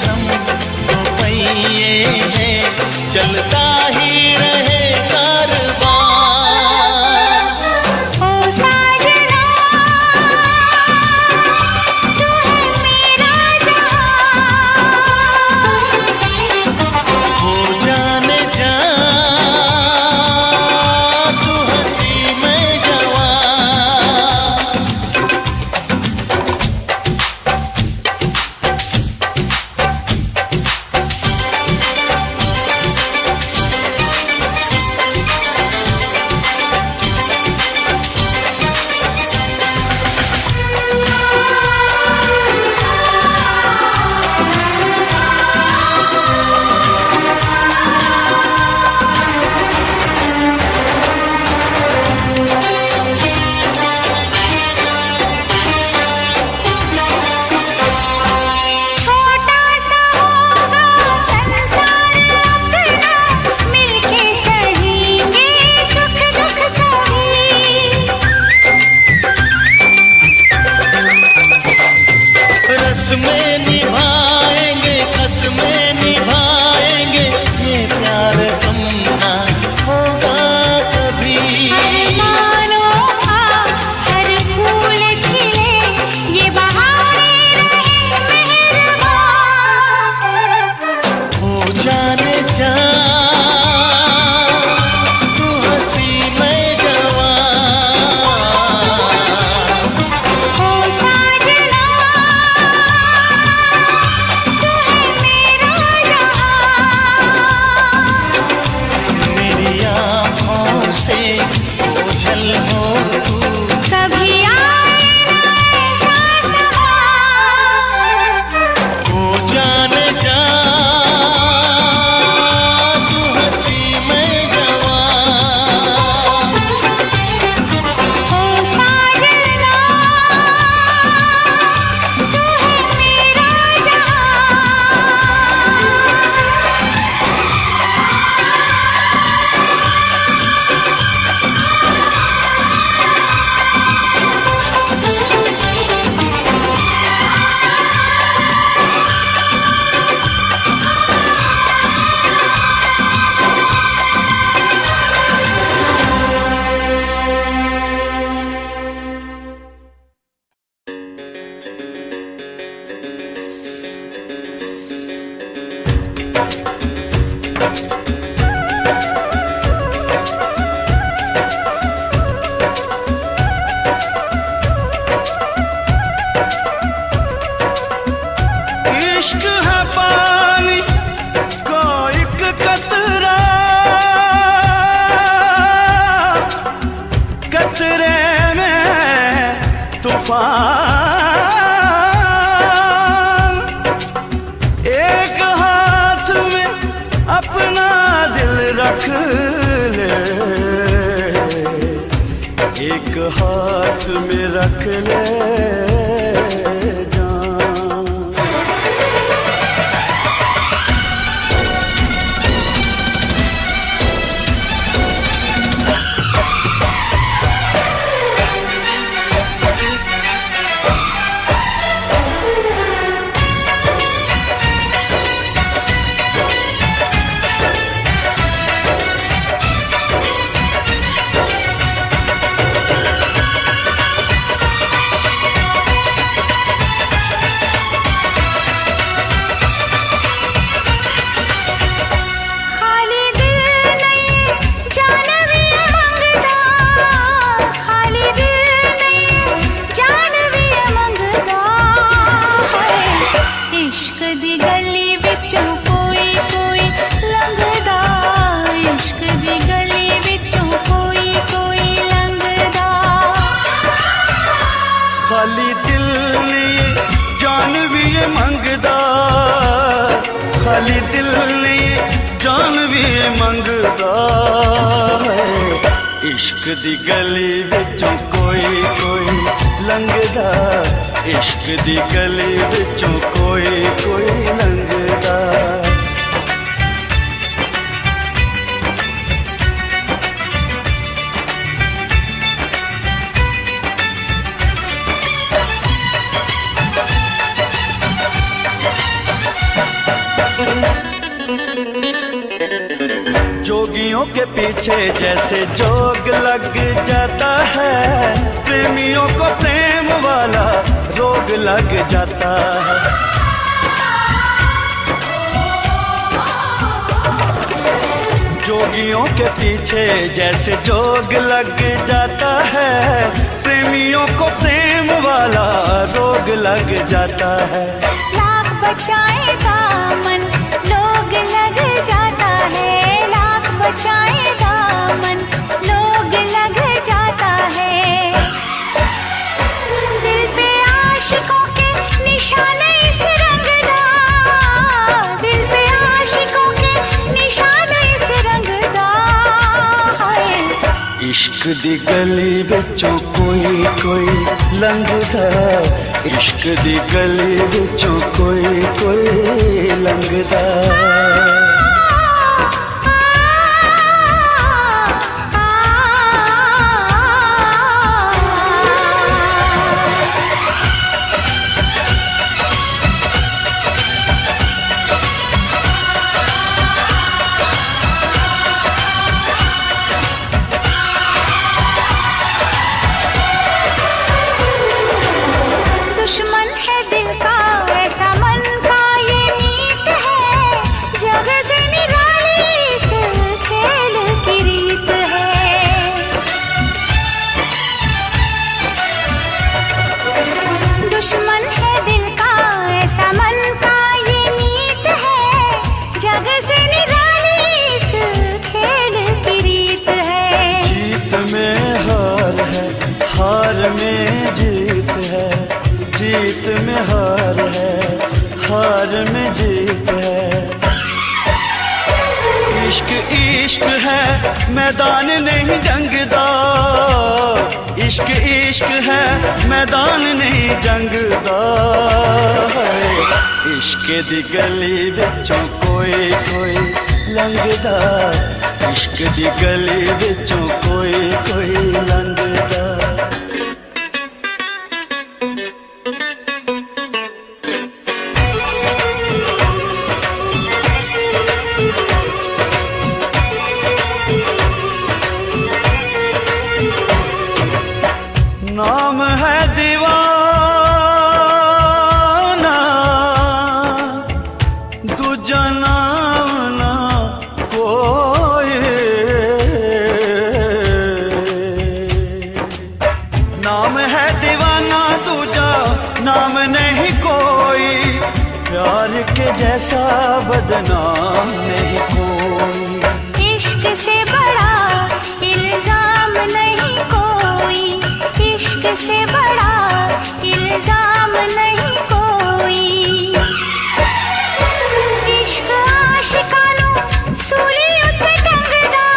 हम तो पहिए हैं, चलता ही रहे कारवां। ओ साजना तू है मेरा जहां, हो जाने जा तू हंसी में जवां। छोटा सा होगा संसार अपना, मिलके सहेंगे सुख दुख सभी। रस्में निभाएंगे, कसमें निभाएंगे, ये प्यार कम ना होगा कभी। अरमानों का हर फूल खिले, ये बहारे रहे मेहरबान। हो जाने जा तू हंसी में जवां। ओ साजना तू है मेरा जहां, मेरी आँखों से ओझल हो तू, कभी आए ना ऐसा समा। हो जाने जा तू हंसी में जवां। ओ साजना तू है मेरा इश्क है पानी का एक कतरा, कतरे में तूफान। एक हाथ में अपना दिल रख ले, एक हाथ में रख ले जान। खाली दिल नहीं जान भी मंगदा, खाली दिल नहीं जान भी मंगदा है। इश्क दी गली विचों कोई कोई लंघदा, इश्क दी गली विचों कोई कोई लंघदा। खाली दिल लिए जान भी ये मंगदा, खाली दिल लिए जान भी ये मंगदा है। इश्क दी गली विचों कोई कोई लंघदा, इश्क दी गली विचों कोई कोई लंघदा। जोगियों के पीछे जैसे जोग लग जाता है, प्रेमियों को प्रेम वाला रोग लग जाता है। जोगियों के पीछे जैसे जोग लग जाता है, प्रेमियों को प्रेम वाला रोग लग जाता है। लाख बचाए दामन लोग लग जाता है, लाख बचाए दामन लोग लग जाता है। दिल पे आशिकों के निशाने इस रंगदा, दिल पे आशिकों के निशाने इस रंगदा है। इश्क दी गली विचों कोई कोई लंघदा, इश्क दी गली विचों कोई कोई लंघदा। दुश्मन है दिल का ऐसा मन का ये मीत है, जग से निराली इस खेल की रीत है। दुश्मन है दिल का ऐसा मन का ये मीत है, जग से निराली इस खेल की रीत है। जीत में हार है, हार में जीत है, जीत में हार है, हार में जीत है। इश्क इश्क है मैदान नहीं जंगदा, इश्क इश्क है मैदान नहीं जंगदा। इश्क दी गली विचों कोई कोई लंघदा, इश्क दी गली विचों कोई कोई लंघदा। नाम है दीवाना दूजा नाम ना कोई, नाम है दीवाना दूजा नाम नहीं कोई, प्यार के जैसा बदनाम नहीं कोई। इश्क से बड़ा इल्जाम नहीं कोई, इश्क से बड़ा इल्जाम नहीं कोई। इश्क आशिकानों सूली उत्ते टंगदा,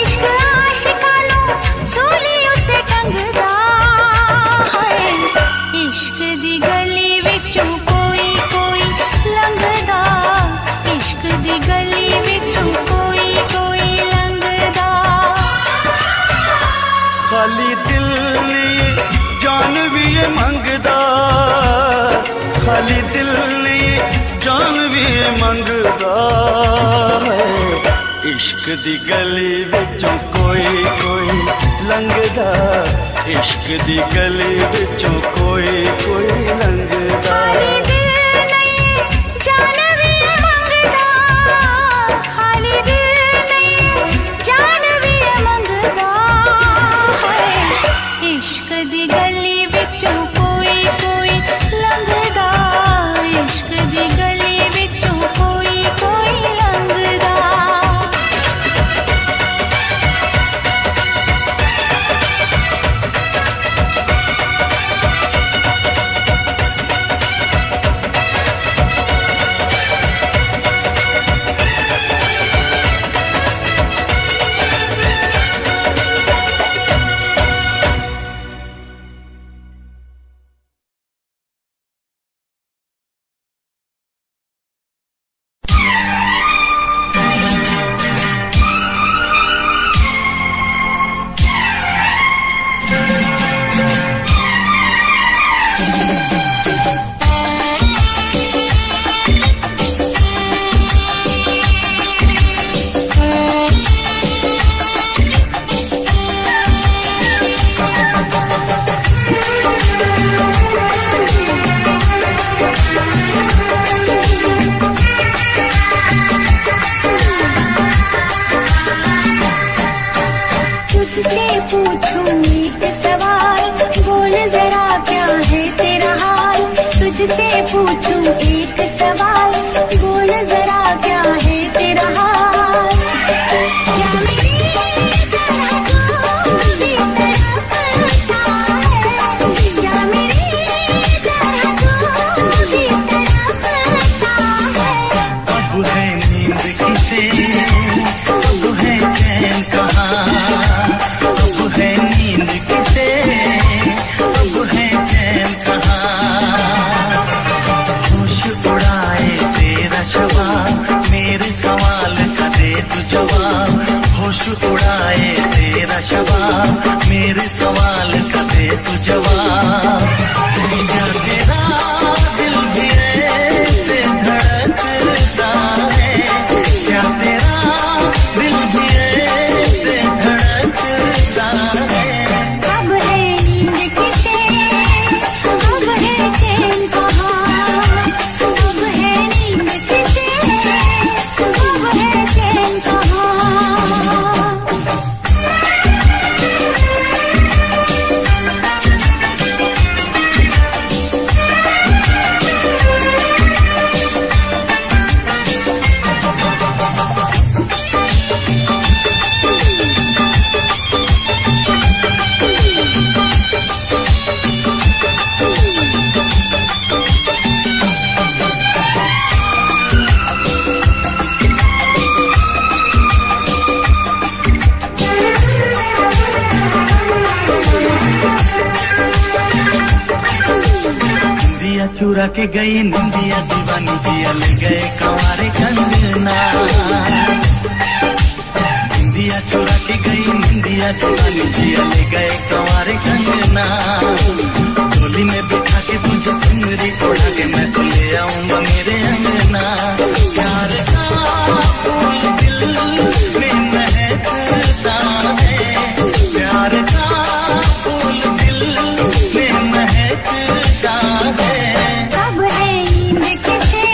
इश्क आशिकानों सूली उत्ते टंगदा है। इश्क दी गली विचों कोई कोई लंघदा, इश्क दी गली विचों कोई कोई लंघदा। खाली दिल ने जान भी ये मंगदा, खाली दिल ने जान भी ये मंगदा है। इश्क दी गली विचों कोई कोई लंघदा, इश्क दी गली विचों कोई कोई लंघदा। खाली दिल नहीं जान भी मंगदा, खाली दिल नहीं जान भी मंगदा है। इश्क दी गली विचों कोई कोई लंघदा, इश्क दी गली विचों कोई कोई लंघदा। तुझसे पूछूं एक सवाल, बोल जरा क्या है तेरा हाल। तुझसे पूछूं एक सवाल, बोल जरा क्या है तेरा हाल। क्या मेरी तरह तू भी तड़पता है, क्या मेरी तरह तू भी तड़पता है। अब है नींद किसे, अब है चैन कहाँ, अब है नींद किसे, अब है चैन कहाँ। होश उड़ाए तेरा शवाब, मेरे सवाल का दे तू जवाब। होश उड़ाए तेरा शवाब, मेरे सवाल का दे तू जवाब। क्या तेरा दिल भी ऐसे धड़कता है, क्या तेरा दिल भी ऐसे धड़कता है। अब है नींद किसे, अब है चैन कहाँ, अब है नींद किसे, अब है चैन कहाँ। निंदिया चुरा के गई निंदिया, दीवानी जिया ले गए कंवारे कंगना। निंदिया चुरा के गई निंदिया, दीवानी जिया ले गए कंवारे कंगना। डोली में बिठा के तुझे चुनरी ओढ़ा के मैं तो ले आऊंगा मेरे अंगना। प्यार का फूल दिल में महकता है, प्यार का फूल दिल में महकता है। अब है नींद किसे,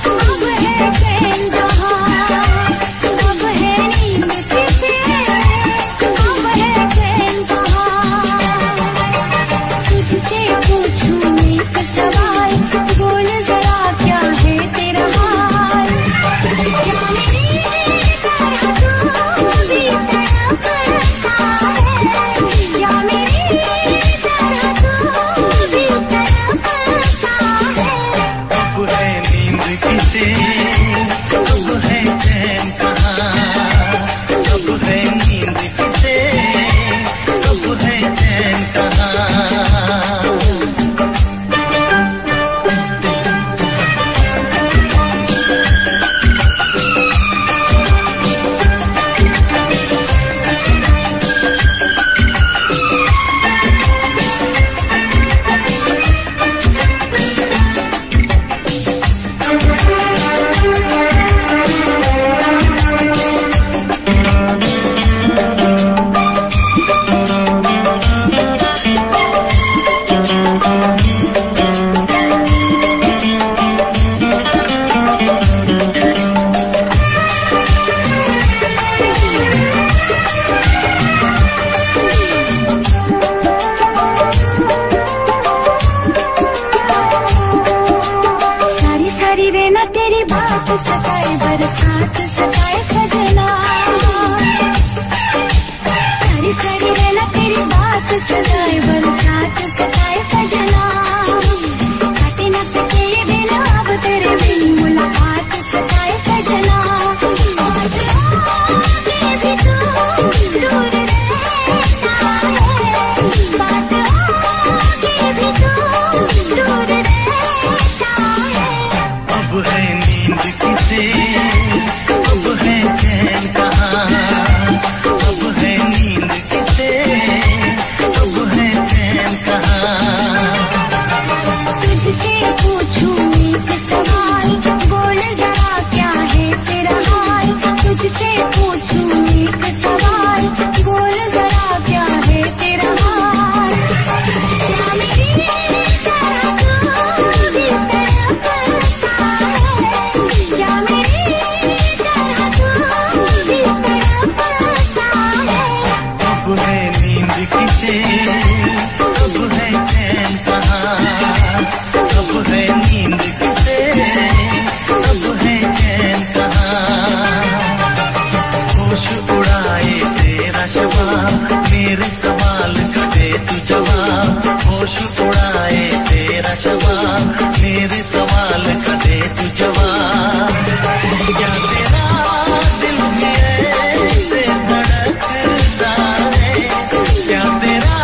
अब है चैन कहाँ, अब है नींद किसे, अब है चैन कहाँ। तुझसे पूछूं एक सवाल, बोल जरा क्या है तेरा हाल। क्या मेरी तरह तू भी तड़पता है, क्या मेरी तरह तू भी तड़पता है। अब है नींद किसे, अब है चैन कहाँ, अब है नींद किसे, अब है चैन कहाँ। सारी सारी रहना तेरी बात सताए, बरसात सताए सजना। सारी सारी रहना तेरी बात सताए, बरसात सताए सजना। काटे न सके ये दिन अब तेरे बिन, मुलाकात सताए सजना। आज आगे भी तू दूर रहता है, बात आगे भी तू दूर रहता है। अब है नींद किसे, अब है चैन कहाँ, अब है नींद किसे, अब अब है नींद किसे, अब है चैन कहाँ, अब है नींद किसे, अब है चैन कहाँ। होश उड़ाए तेरा शबाब, मेरे सवाल का दे तू जवाब। होश उड़ाए तेरा शबाब, मेरे सवाल का दे तू जवाब। क्या तेरा दिल भी ऐसे धड़कता है, क्या तेरा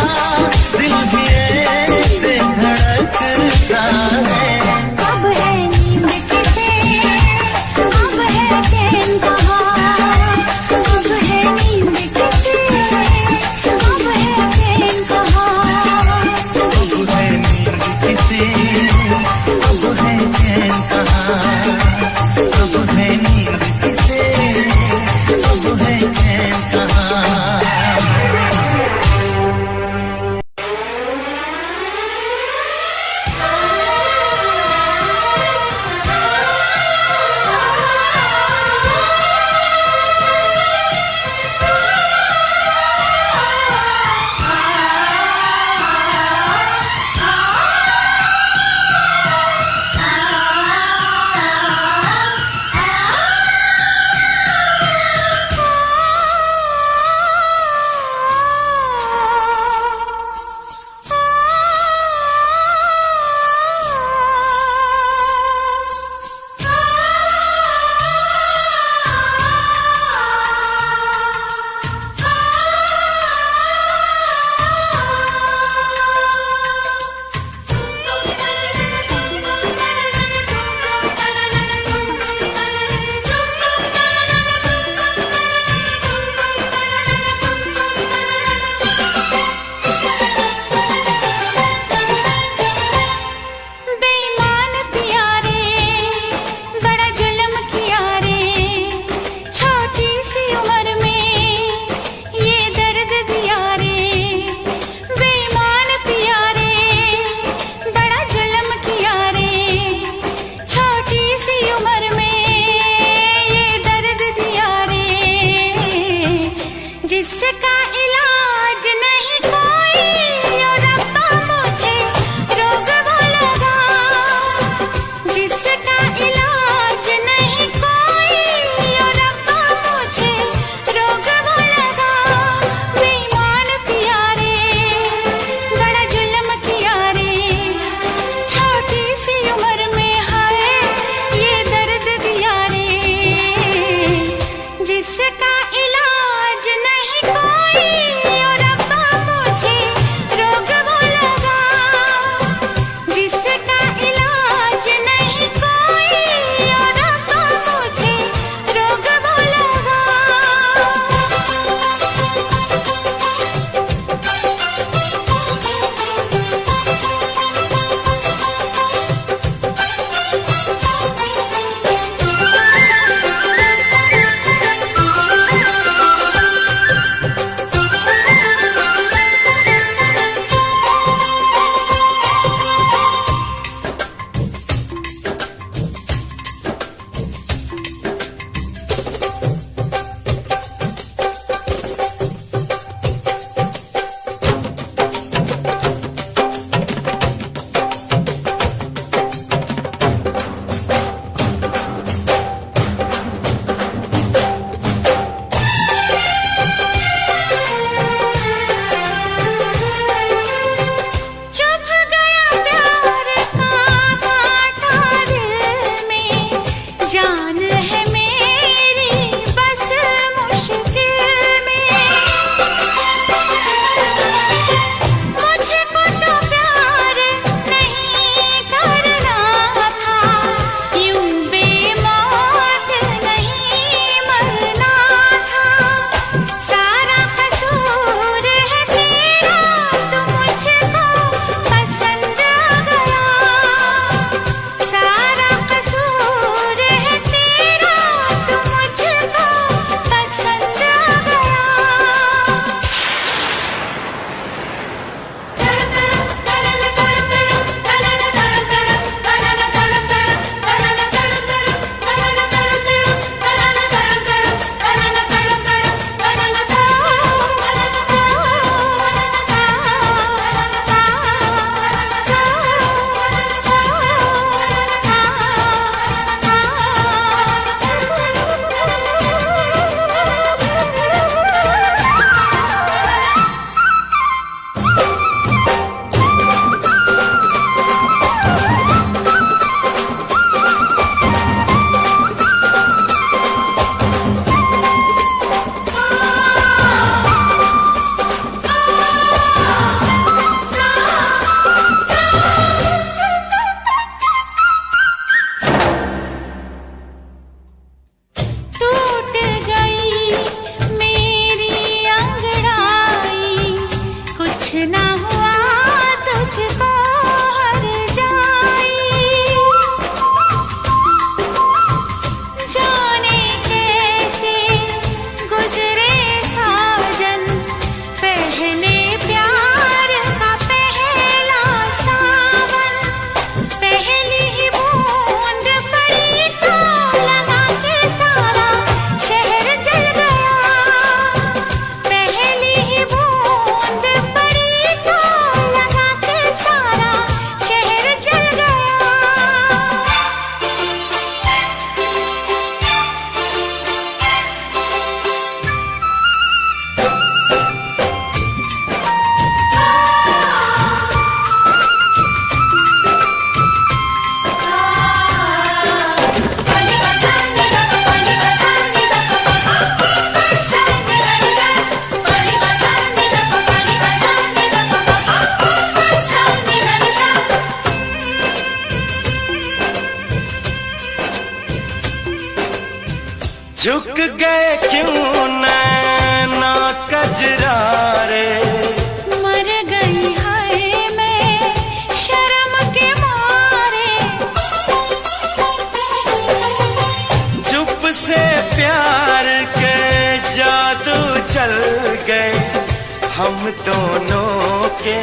दोनों के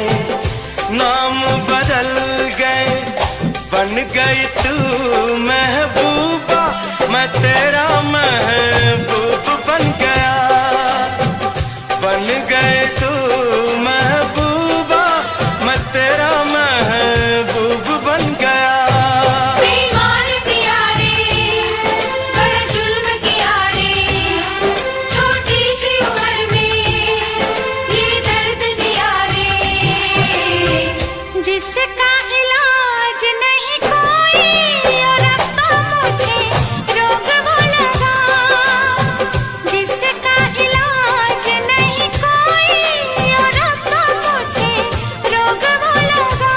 नाम बदल गए, बन गई तू महबूबा, मैं तेरा महबूब बन गया। बन गए तू महबूबा, मैं तेरा महबूब बन गया। बेईमान पिया रे, बड़ा जुल्म किया रे, छोटी सी उम्र में ये दर्द दिया रे। जिसका इलाज नहीं कोई और अब तो मुझे रोग वो लगा। जिसका इलाज नहीं कोई और अब तो मुझे रोग वो लगा।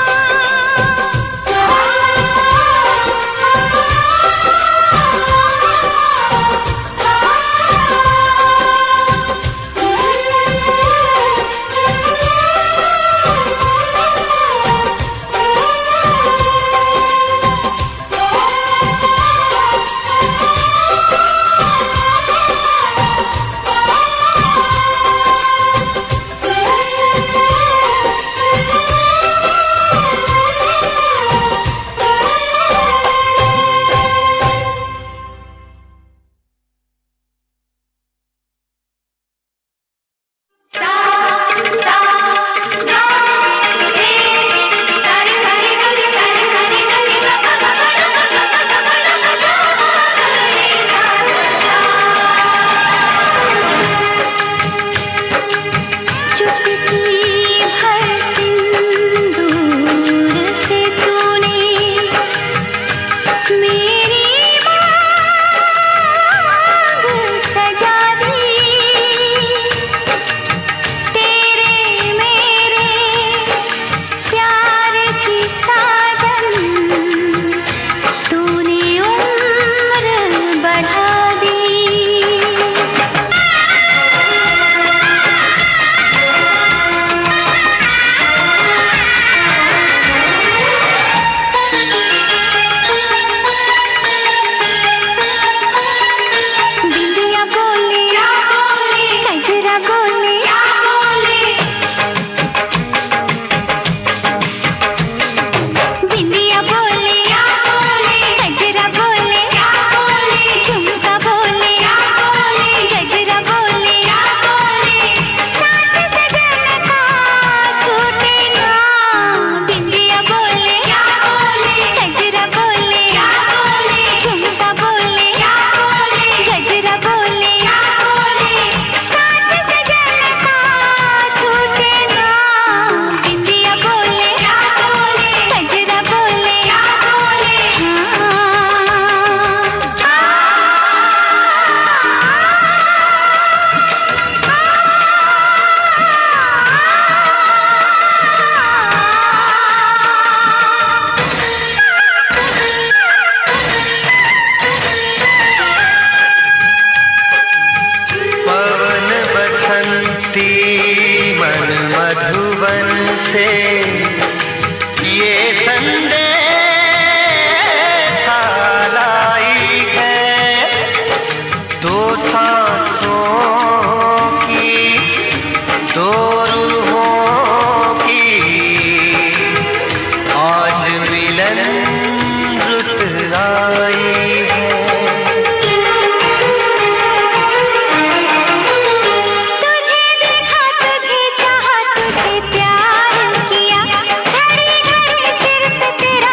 तेरा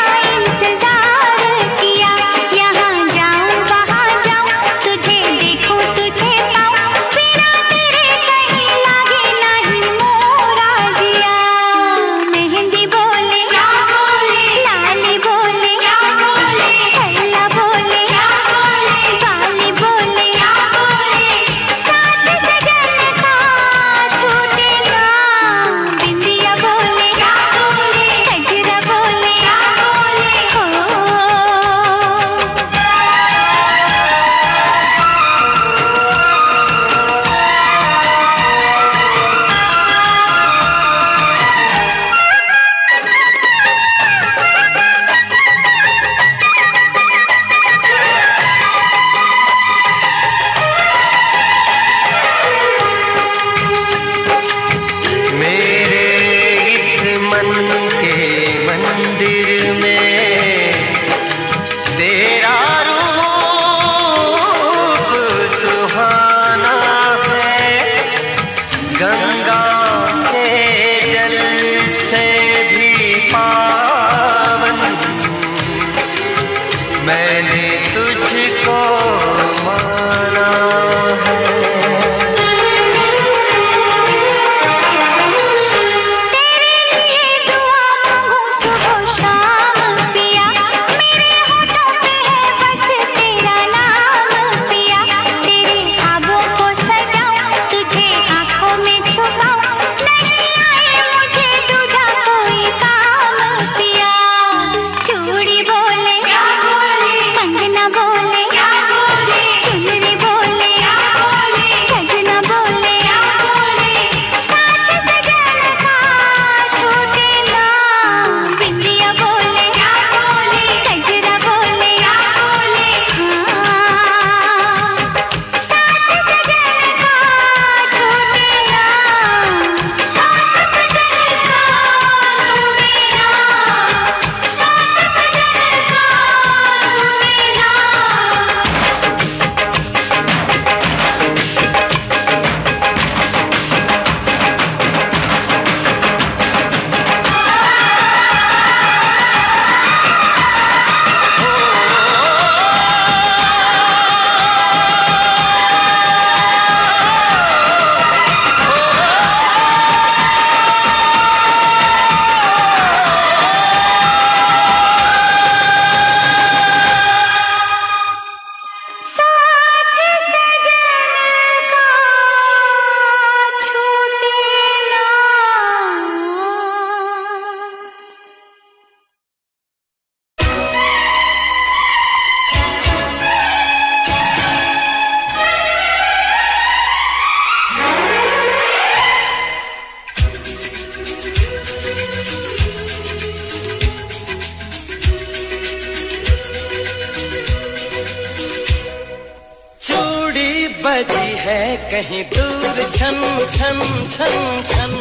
बजी है कहीं दूर छन छन छन छन,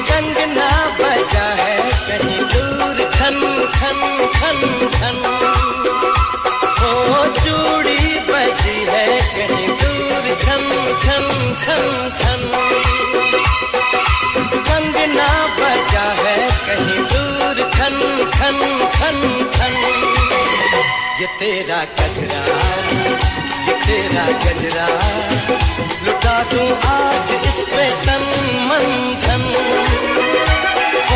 कंगना बजा है कहीं दूर खन खन खन खन, ओ चूड़ी बजी है कहीं दूर छन छन छन छन, कंगना बजा है कहीं दूर खन खन खन खन। ये तेरा गजरा, ये तेरा गजरा, लुटा दूं आज इस पे तन मन धन,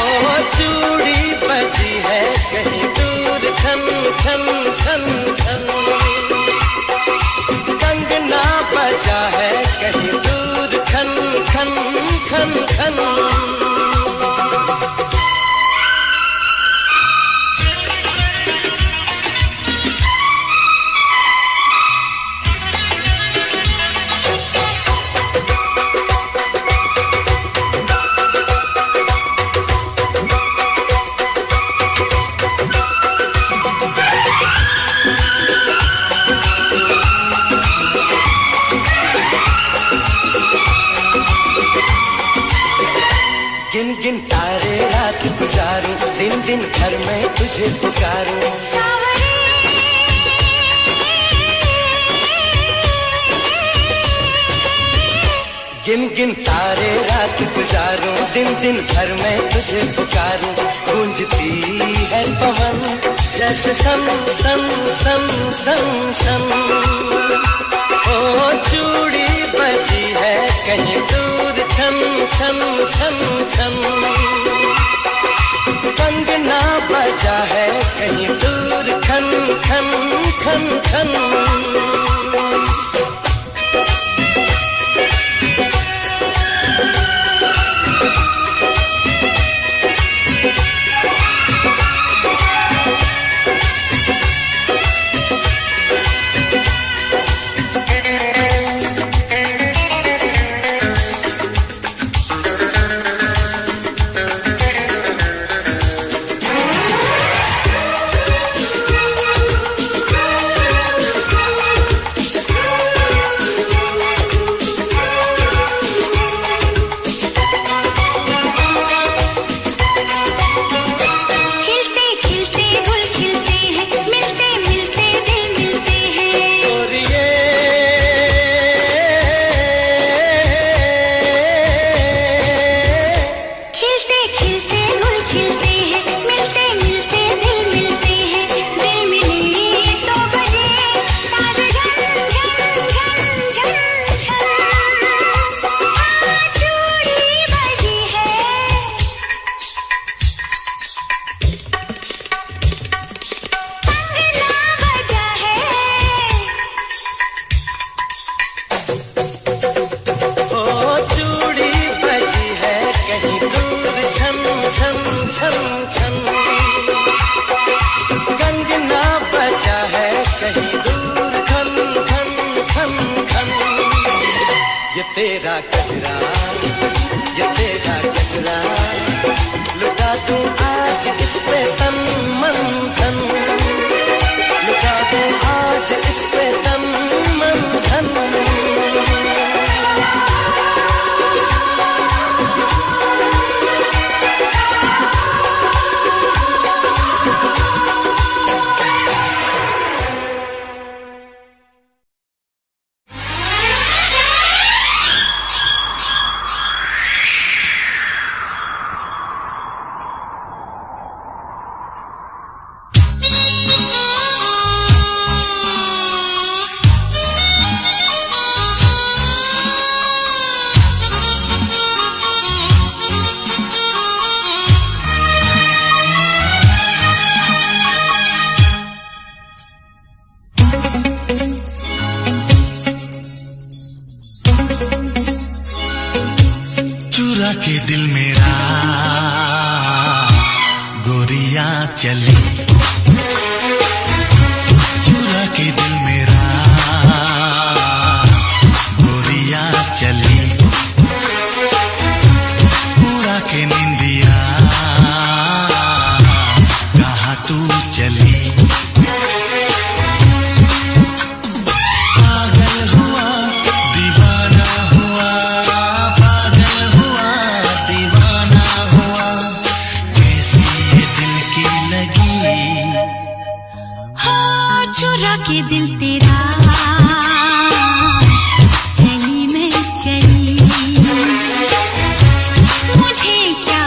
ओ चूड़ी बजी है कहीं दूर छन छन छन छन, कंगना बजा है कहीं दूर खन खन खन खन। गिन गिन तारे रात गुजारूं, दिन दिन घर में तुझे पुकारूं, गिन गिन तारे रात गुजारूं, दिन दिन घर में तुझे पुकारूं, गूंजती है पवन जैसे सन सन सन सन सन, ओ चूड़ी बजी है कहीं दूर छन छन छन छन, कंगना बजा है कहीं दूर खन खन खन खन। तेरा गजरा, ये तेरा गजरा, लुटा दूं आज इस पे तन मन धन, लुटा दूं आज इस पे तन मन धन। के दिल मेरा गोरियां चली, चुरा के दिल मेरा गोरियां चली, के निंदिया कहाँ तू चली। पागल हुआ दीवाना हुआ, पागल हुआ दीवाना हुआ, कैसी ये दिल की लगी। हाँ चुरा के दिल तेरा चली मैं चली, मुझे क्या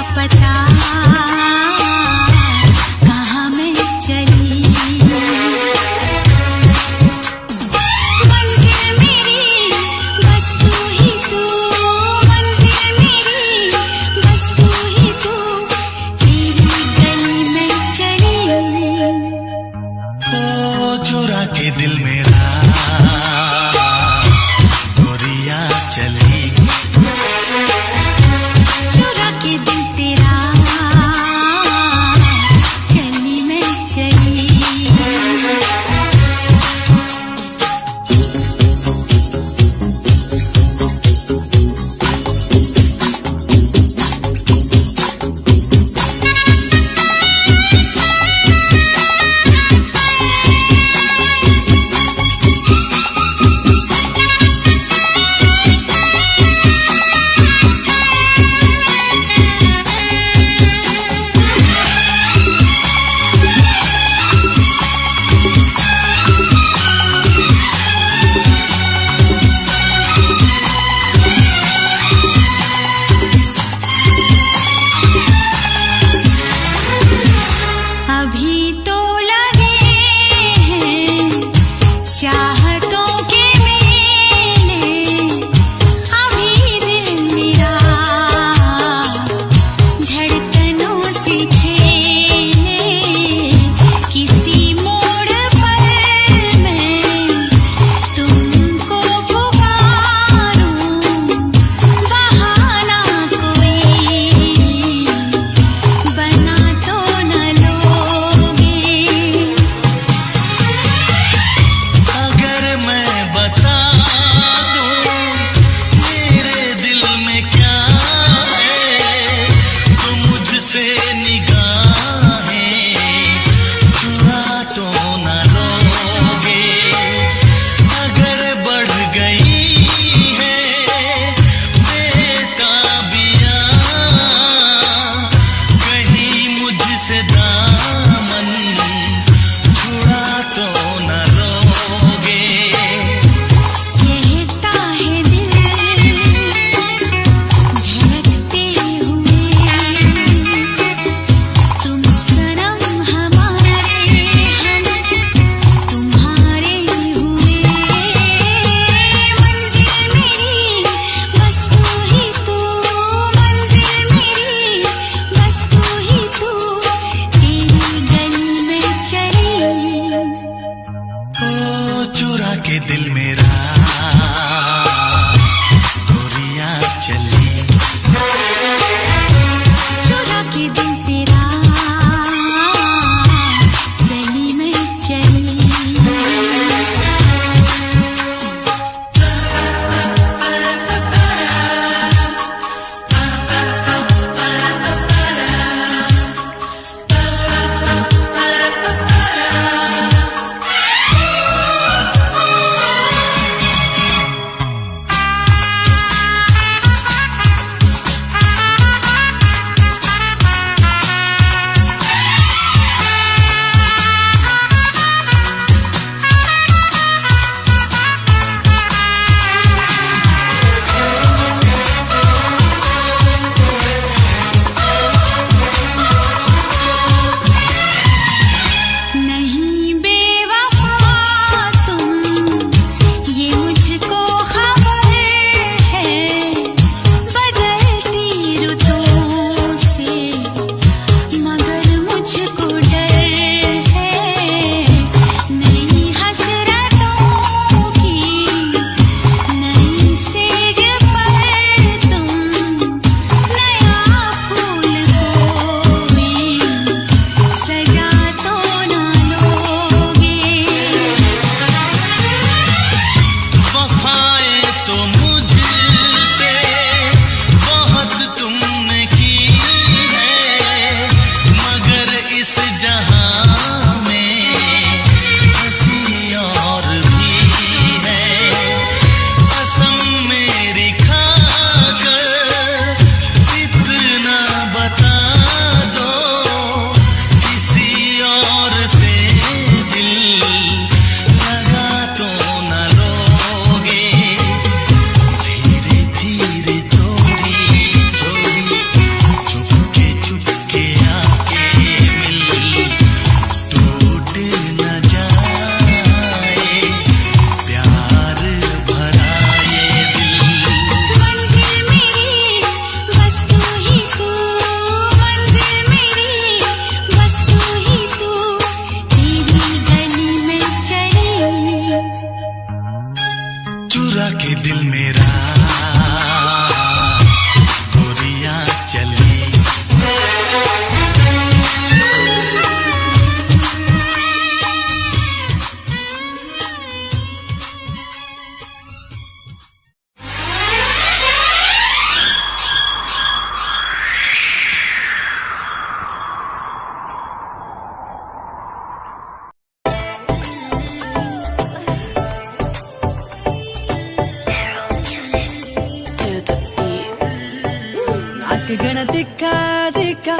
नाक गण तिखा तिखा,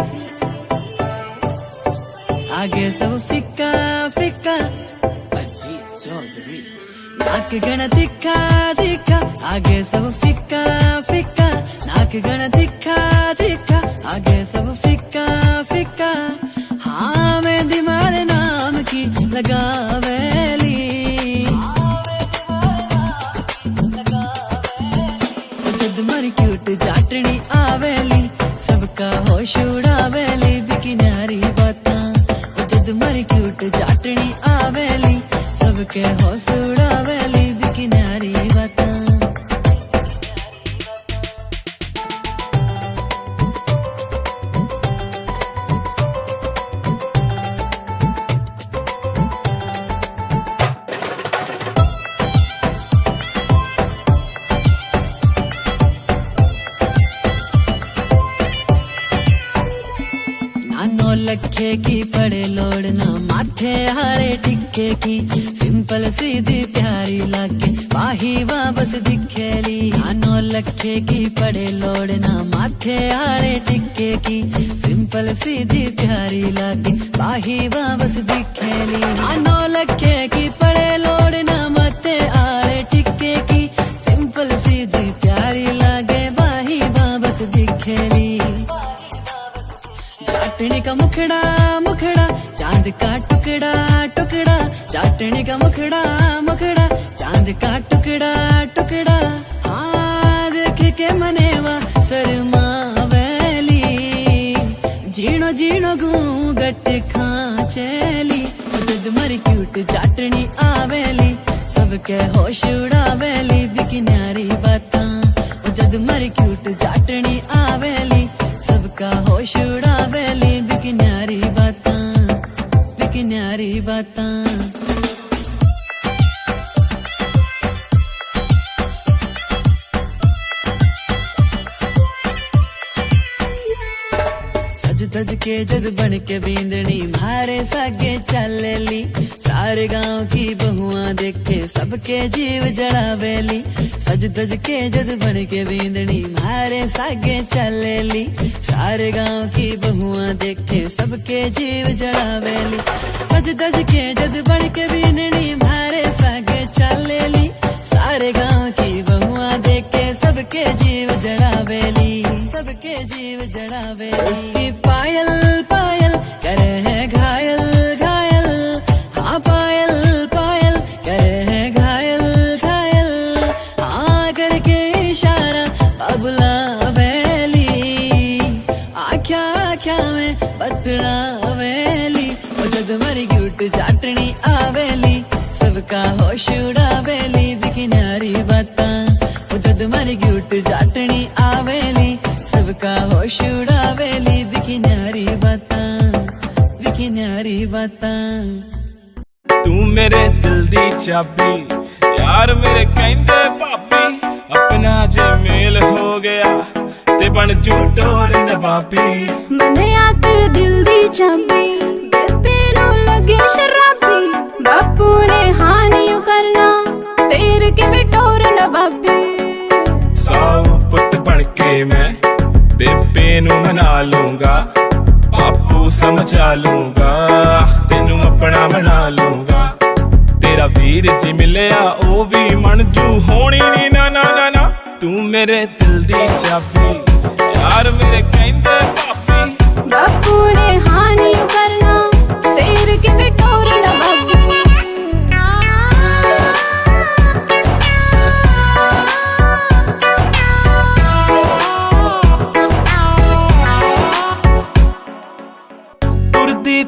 आगे सब फिक्का फिक्का। अजीत चौधरी। नाक गण तिखा तिखा, आगे सब फिक्का फिक्का। नाक गण तिखा तिखा, आगे सब फिक्का फिक्का। हाँ मेहंदी मारे नाम की लगावेली, जद मर क्यूट जाटनी आवेली, सबका होश उड़ावेली बिकी न्यारी बातां। जद मर क्यूट जाटनी आवेली, सबके होश उड़ावेली बिकी न्यारी बातां। नानो लखे की पड़े लोड़ना, माथे हारे टिक्के की, सिंपल सीधी प्यारी लागे बाही वापस दिखेली। नानो लखे की पड़े लोड़ना, माथे हारे टिक्के की, सिंपल सीधी प्यारी लागे बाही वापस दिखेली। नानो लखे की पड़े लोड़ना, माथे हारे टिक्के की, सिंपल सीधी प्यारी लागे बाही वापस दिखेली। चाटनी का मुखड़ा मुखड़ा, चांद का टुकड़ा टुकड़ा। चाटनी का मुखड़ा मुखड़ा, चांद का टुकड़ा टुकड़ा। हाँ देख के मनेवा शर्मावेली, जीणो जीणो घूंघट खांचेली। जद मर क्यूट चाटनी आवेली, सबके होश उड़ावेली बिकी न्यारी बातां। जद मर क्यूट चाटनी आवेली, सबका होश उड़ावेली बिकी न्यारी बातां, बिकी न्यारी बातां। सज धज के जद बन के बींदनी, मारे सागे चलेली। सारे गांव की बहुआं देखे, सबके जीव जड़ावेली। सज धज के जद बन के बींदनी, मारे सागे चलेली। सारे गांव की बहुआं देखे, सबके जीव जड़ावेली। सज धज के जद बन के बींदनी, मारे सागे चलेली। सारे गांव की बहुआं देखे, सबके जीव जड़ावेली, सबके जीव जड़ावेली। उसकी पायल पायल करे है घायल घायल, हाँ पायल पायल करे है घायल घायल। हाँ करके इशारा बुलावेली, आख्या आख्या में बतलावेली। जद मर क्यूट चाटनी आवेली, सबका होश उड़ावेली बिकी न्यारी बातां। जद मर क्यूट चाटनी आवेली, सबका होश उड़ावेली बिकी न्यारी बातां, बिकी न्यारी बातां। तू मेरे दिल दी चाबी, यार मेरे कहंदे भाभी, अपना जे मेल हो गया ते बन जू डोर नवाबी। मनिया तेरे दिल दी चाबी, बेबे नू लगे शराबी। बापू ने हाँ नहीं करना, फिर किवें टोर नवाबी। साऊ पुत बन के मैं बेबे नू मना लूंगा, बापू समझा लूंगा, तेनू अपना बना लूंगा। तेरा वीर जी मिलिया ओ भी मनजू होनी नी ना ना ना ना। तू मेरे दिल दी चाबी, यार मेरे कहंदे भाभी। बापू ने हाँ नहीं करना, फिर किवें टोर नवाबी।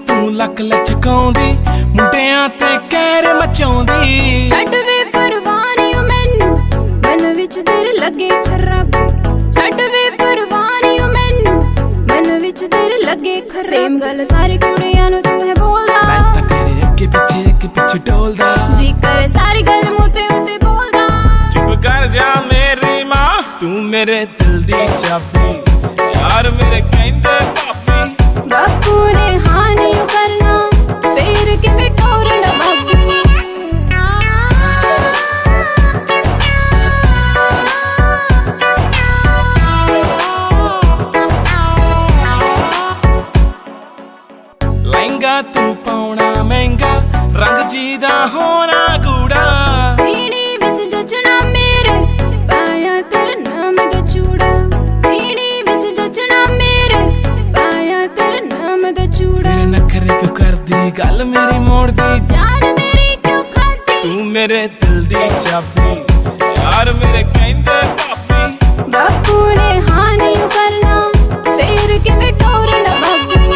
तू लक लचकाउंदी, मुंडियां ते कहर मचाउंदी। छड्ड वे परवानी मैनू, मन विच तेरे लगे खराबी। छड्ड वे परवानी मैनू, मन विच तेरे लगे खराबी। सेम गल सारी कुड़ियां नू तू है बोलदा, मैं तां तेरे अगे पिछे डोलदा। जी करे सारी गल मुंह ते उत्ते बोलदा। चुप कर जा मेरी मां, तू मेरे दिल दी चाबी, यार मेरे कहंदे भाभी। बापू ने हाँ नहीं करना, फिर किवें टोर नवाबी। तू पाउना महंगा रंग जीदा होना कूड़ा पीनी विच जचना मेरे पाया तेरे नाम दा चूड़ा पीनी विच जचना मेरे पाया तेरे नाम दा चूड़ा तेरे नखरे तू कर दी गल मेरी मोड़ दी जान मेरी क्यों खाती तू मेरे दिल दी चाबी यार मेरे कहंदे पापी बापू ने हाँ नहीं करना तेरे के में टोरना बापू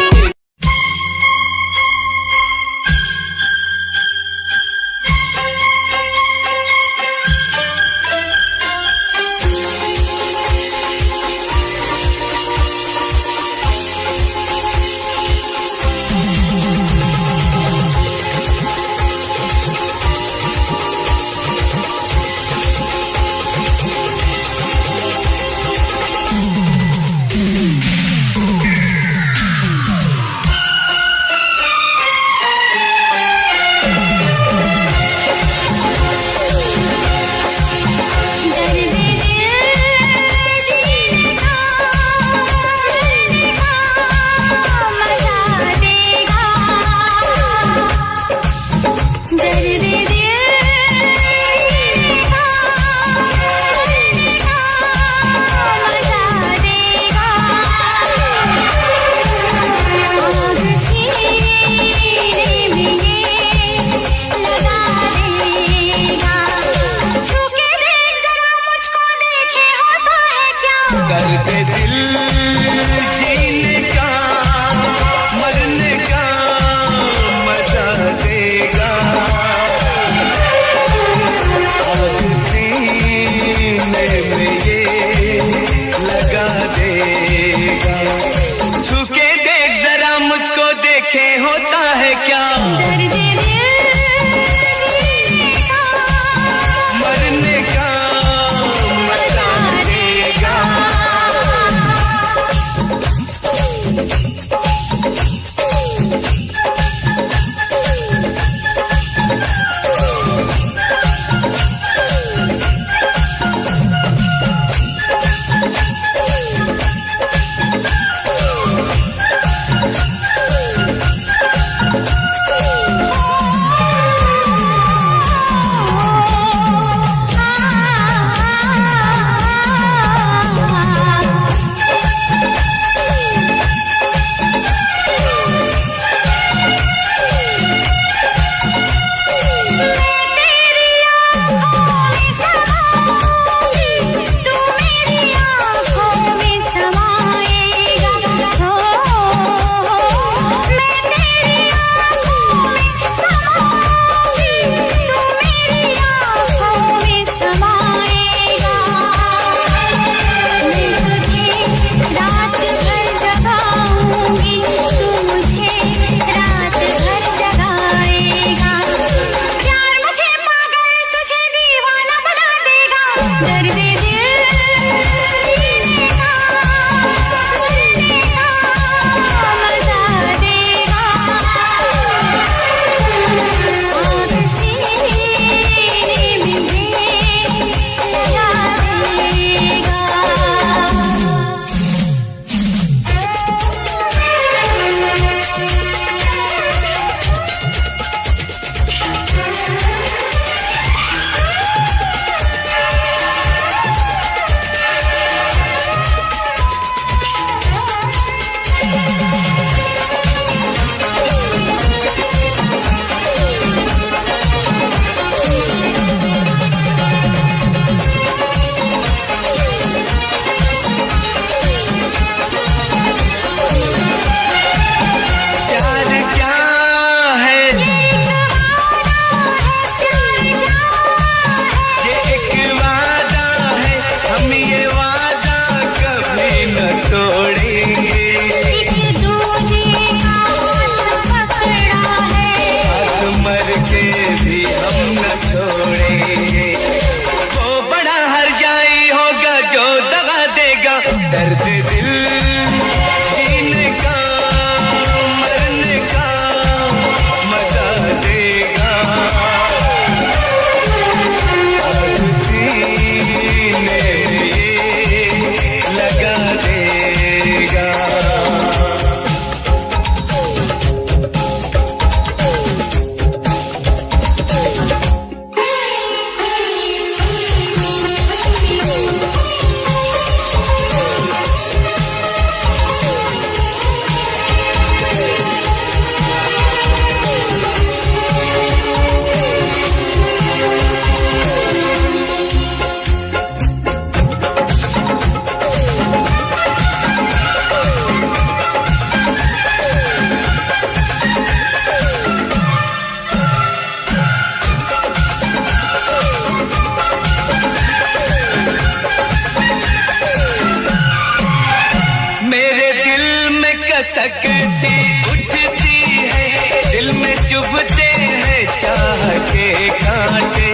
कसक सी उठती है, दिल में चुभते हैं चाह के कांटे,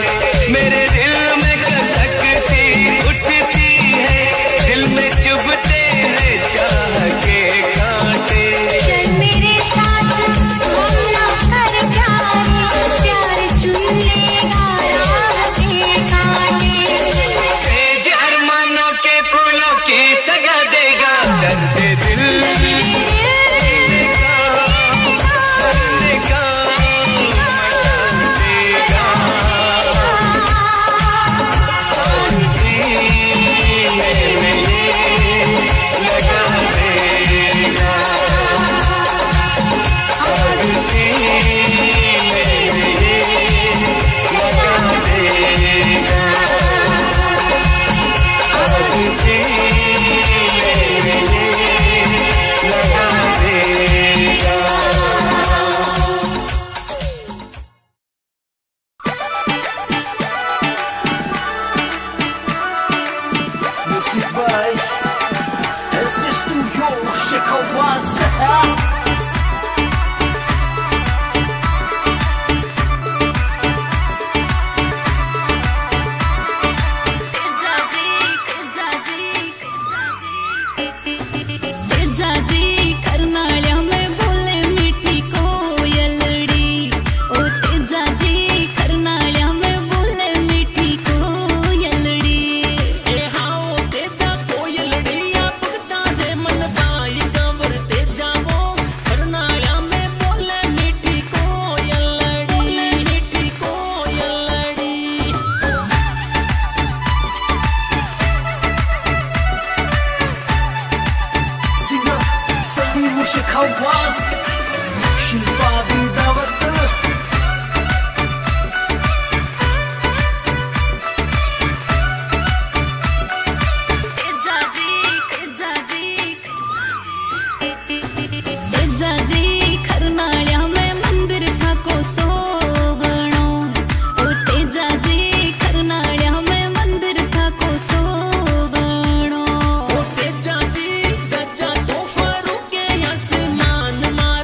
मेरे दिल में कसक सी उठती है, दिल में चुभते हैं चाह के कांटे। चल मेरे साथ हम ना कर प्यार चुन लेगा राह के कांटे। तेज अरमानों के फूलों की सजा देगा दर्द दिल मान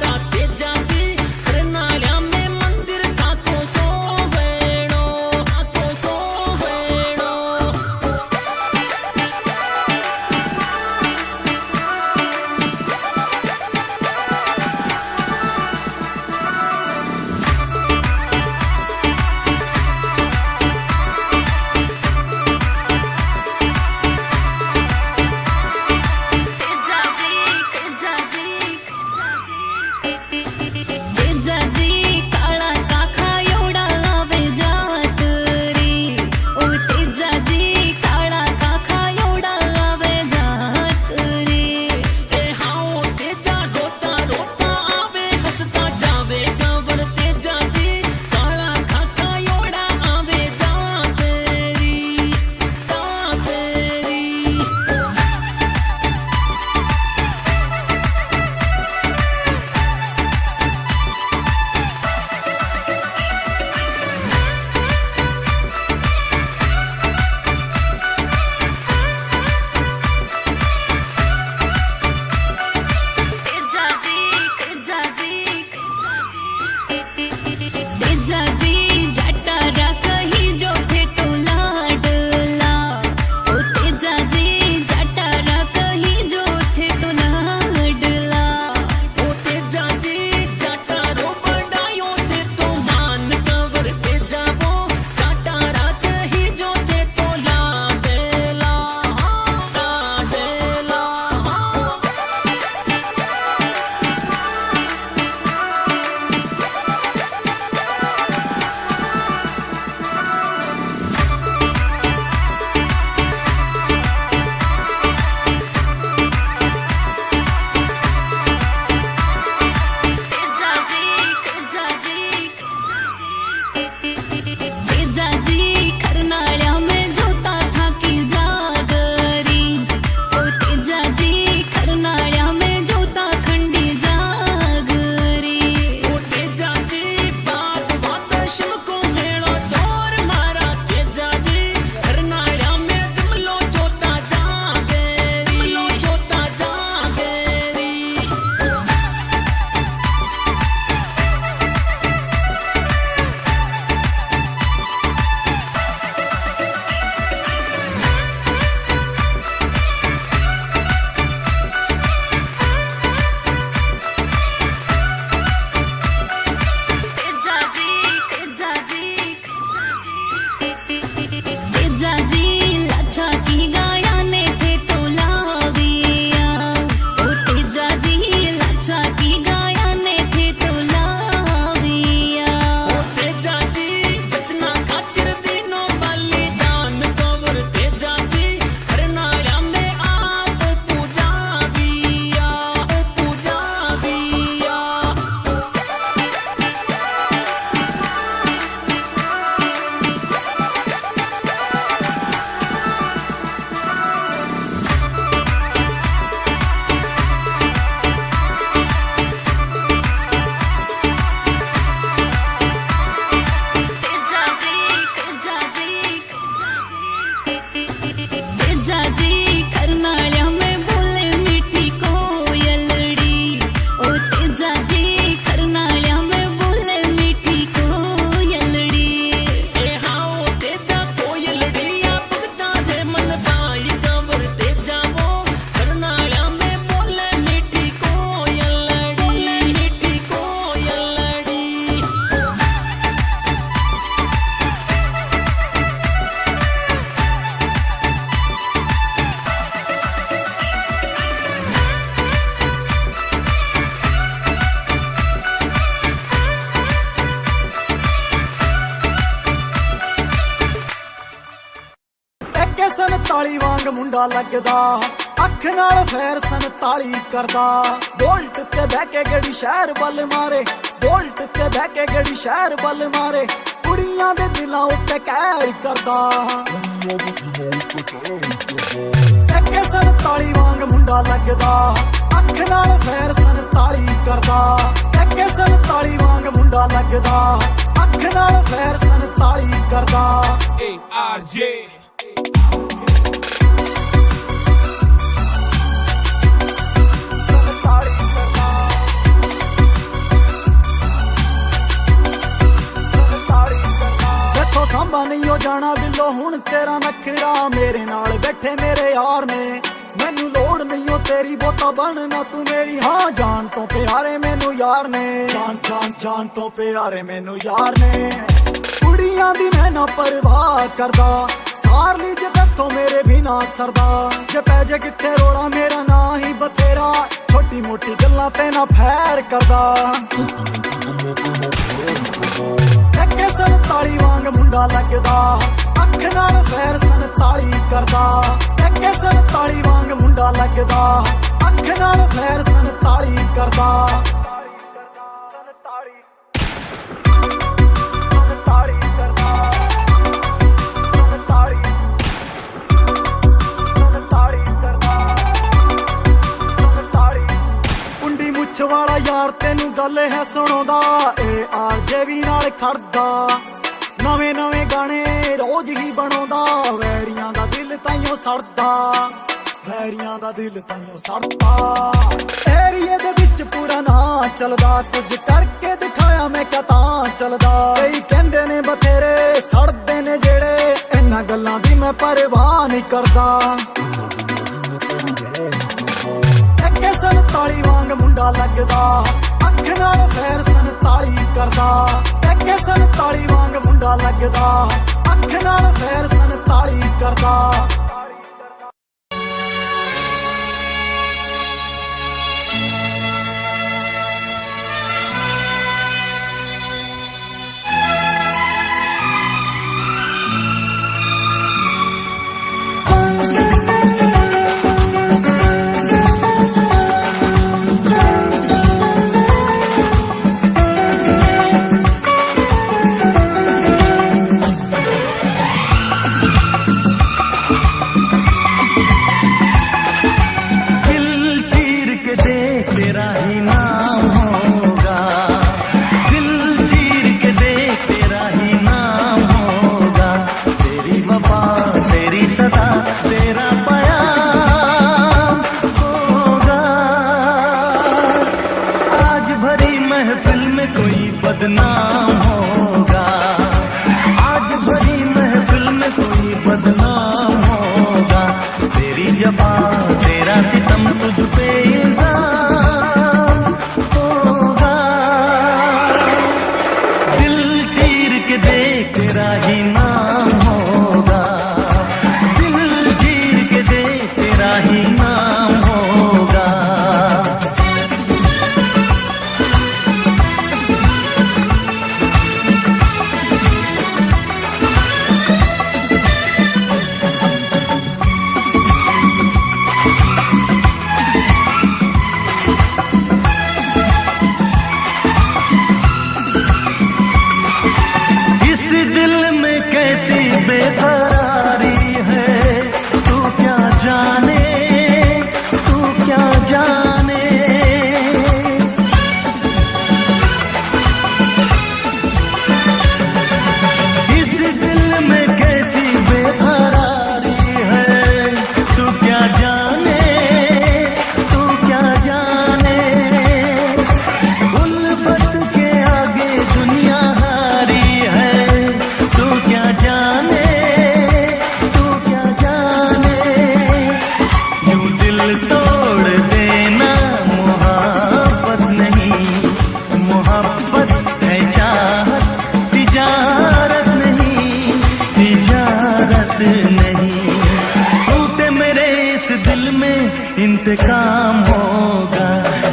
वांग मुंडा लगदा अख नाल फैर 47 करदा बोल्ट ते बह के गड़ी शहर बल मारे बोल्ट ते बह के गड़ी शहर बल मारे कुड़ियां दे दिलां उत्ते कहर करदा एके 47 वांग मुंडा लगदा अख नाल फैर 47 करदा एके 47 वांग मुंडा लगदा अख नाल फैर 47 करदा ARJ सांबा नहीं हो जाना बिल्लो हुण तेरा नखरा मेरे नाल बैठे मेरे यार ने मैनू लोड़ नहीं हो तेरी बोता बनना तू मेरी हाँ जान तो प्यारे मैनू यार ने जान जान जान तो प्यारे मैनू यार ने कुड़ियां दी मैं ना परवाह करदा सार ली जे तत्थों मेरे भी ना सरदा जे पै जे किथे रोड़ा मेरा ना ही बथेरा छोटी मोटी गल्लां ते ना फैर करदा एके 47 वांग मुंडा लगदा अख नाल फैर 47 करदा एके 47 वांग मुंडा लगदा अख नाल फैर 47 करदा कुंडी मुछ वाला यार तेनू गल है सुणोदा ARJ भी नाल खड़दा नवे नवे गाने रोज ही बनोदा वैरियां दा दिल ताइयों सड़दा वैरियां दा दिल ताइयों सड़दा एरिए दे विच पूरा ना चलदा कुछ करके दिखाया मैं कता चलदा कई कहंदे ने बथेरे सड़दे ने जेड़े इन्हां गल्लां दी मैं परवाह नहीं करदा एके 47 वांग मुंडा लगदा अख नाल फैर 47 करदा एके 47 वांग मुंडा लगदा अख नाल फैर 47 करदा बदनाम होगा आज भरी महफिल में कोई बदनाम होगा तेरी जफा तेरा सितम तुझ पे इल्जाम होगा दिल चीर के देख तेरा ही नाम होगा दिल चीर के देख तेरा ही नाम होगा इंतकाम होगा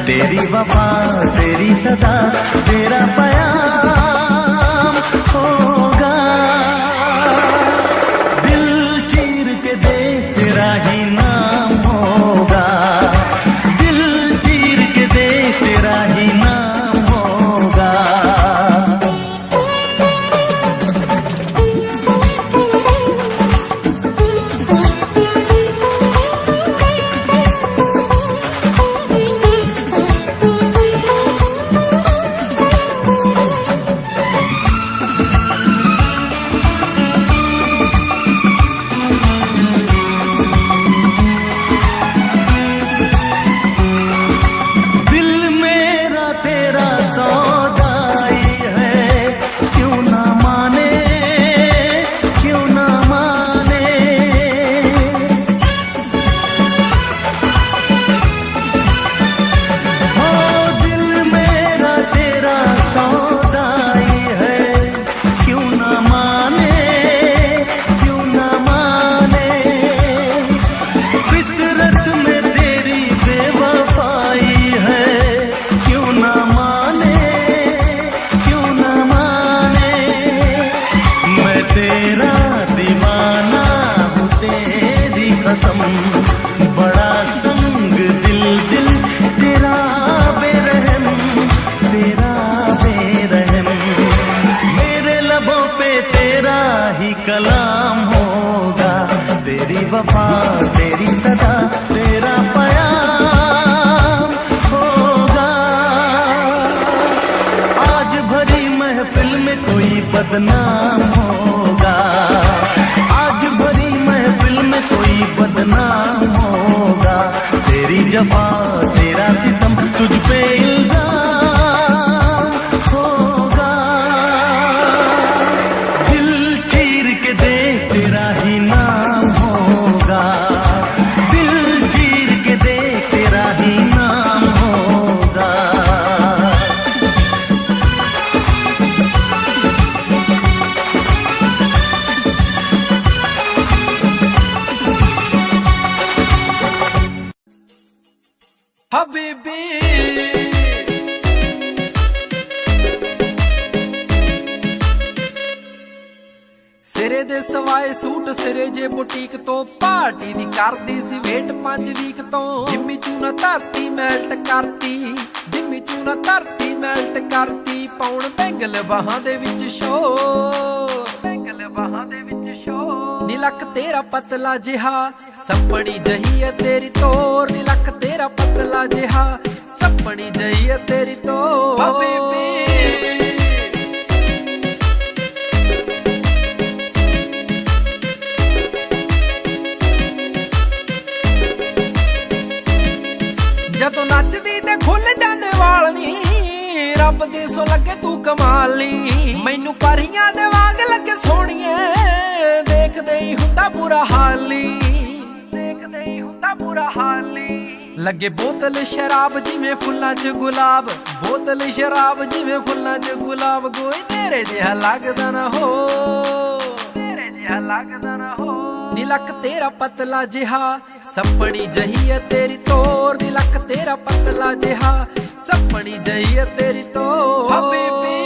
तेरी वफा तेरी सदा तेरा प्याम होगा दिल चीर के देख तेरा ही बदनाम होगा। आज भरी महफिल में कोई बदनाम होगा। तेरी जफा तेरा सितम तुझ पे इल्जाम होगा। दिल चीर के देख तेरा ही नाम होगा। दिल चीर के देख तेरा ही नाम होगा। हबीबी सिरे दे सवाए सूट सिरे जे बुटीक तो पार्टी दी करदी सी वेट 5 वीक तो जिम्मी चूना धरती मैल्ट करती। जिम्मी चूना धरती मैल्ट करती पाउण बैंगल बाहां दे विच शोर। बैंगल बाहां दे विच शोर नी लक तेरा पतला जिहा सपनी जही है तेरी तोर। नी लक तेरा पतला जिहा सपनी जही है तेरी तोर। हबीबी ਜਦੋਂ ਨੱਚਦੀ ਤੇ ਖੁੱਲ ਜਾਂਦੇ ਵਾਲ ਨੀ ਰੱਬ ਦੇ ਸੋ ਲੱਗੇ ਤੂੰ ਕਮਾਲੀ। ਮੈਨੂੰ ਪਰੀਆਂ ਦੇ ਵਾਂਗ ਲੱਗੇ ਸੋਹਣੀਏ ਦੇਖਦੇ ਹੀ ਹੁੰਦਾ ਬੁਰਾ ਹਾਲੀ। ਦੇਖਦੇ ਹੀ ਹੁੰਦਾ ਬੁਰਾ ਹਾਲੀ। ਲੱਗੇ ਬੋਤਲ ਸ਼ਰਾਬ ਜਿਵੇਂ ਫੁੱਲਾਂ 'ਚ ਗੁਲਾਬ। ਬੋਤਲ ਸ਼ਰਾਬ ਜਿਵੇਂ ਫੁੱਲਾਂ 'ਚ ਗੁਲਾਬ। ਕੋਈ ਤੇਰੇ ਜਿਹਾ ਲੱਗਦਾ ਨਾ ਹੋ। ਤੇਰੇ ਜਿਹਾ ਲੱਗਦਾ ਨਾ ਹੋ। ਨੀ ਲੱਕ ਤੇਰਾ ਪਤਲਾ ਜਿਹਾ ਸਪਣੀ ਜਹੀ ਹੈ ਤੇਰੀ ਤੋਰ। ਨੀ ਲੱਕ ਤੇਰਾ ਪਤਲਾ ਜਿਹਾ ਸਪਣੀ ਜਹੀ ਹੈ ਤੇਰੀ ਤੋਰ। ਹਬੀਬੀ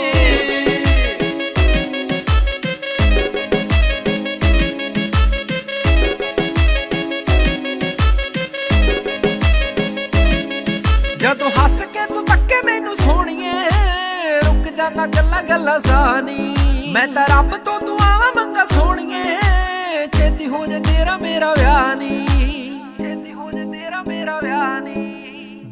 ਜਦੋਂ ਹੱਸ ਕੇ ਤੂੰ ਤੱਕੇ ਮੈਨੂੰ ਸੋਹਣੀਏ ਰੁਕ ਜਾਂਦਾ ਗੱਲਾਂ ਗੱਲਾਂ ਸਾਨੀ। ਮੈਂ ਤਾਂ ਰੱਬ ਤੋਂ ਦੁਆਵਾਂ ਮੰਗਾ ਸੋਹਣੀਏ ਛੇਤੀ ਹੋ ਜੇ ਤੇਰਾ ਮੇਰਾ ਵਿਆਹ ਨੀ। ਛੇਤੀ ਹੋ ਜੇ ਤੇਰਾ ਮੇਰਾ ਵਿਆਹ ਨੀ।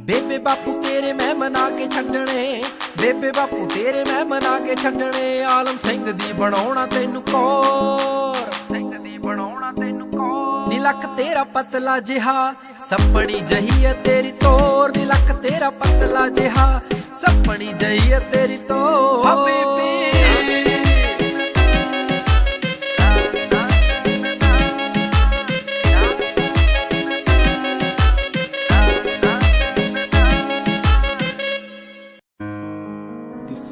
ਬੇਬੇ ਬਾਪੂ ਤੇਰੇ ਮੈਂ ਮਨਾ ਕੇ ਛੱਡਣੇ। ਬੇਬੇ ਬਾਪੂ ਤੇਰੇ ਮੈਂ ਮਨਾ ਕੇ ਛੱਡਣੇ। ਆਲਮ ਸਿੰਘ ਦੀ ਬਣਾਉਣਾ ਤੈਨੂੰ ਕੌਰ। ਸਿੰਘ ਦੀ ਬਣਾਉਣਾ ਤੈਨੂੰ ਕੌਰ। ਨੀ ਲੱਕ ਤੇਰਾ ਪਤਲਾ ਜਿਹਾ ਸਪਣੀ ਜਹੀ ਹੈ ਤੇਰੀ ਤੋਰ। ਨੀ ਲੱਕ ਤੇਰਾ ਪਤਲਾ ਜਿਹਾ ਸਪਣੀ ਜਹੀ ਹੈ ਤੇਰੀ ਤੋਰ। ਹਬੀਬੀ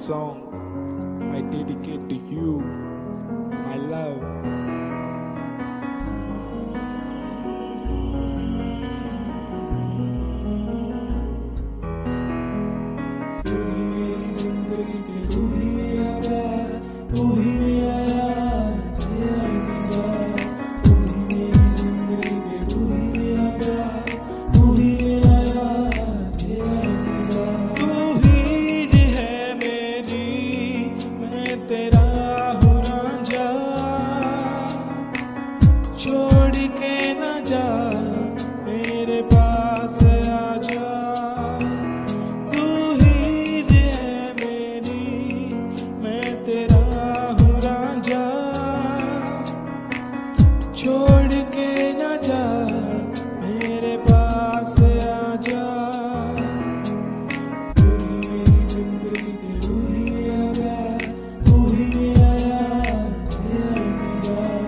song I dedicate to you, my love. तू ही मेरी जिंदगी के तू ही मेरा प्यार। तू ही मेरा यार तेरा इंतजार। तू ही मेरी जिंदगी के तू ही मेरा प्यार। तू ही मेरा यार तेरा इंतजार। तू तेरा हूँ रांझा छोड़ के न जा मेरे पास आजा। तू ही है मेरी मैं तेरा हूँ रांझा छोड़ के न जा मेरे पास आजा। तू ही मेरी जिंदगी के तू ही मेरा प्यार। तू ही मेरा यार तेरा इंतजार।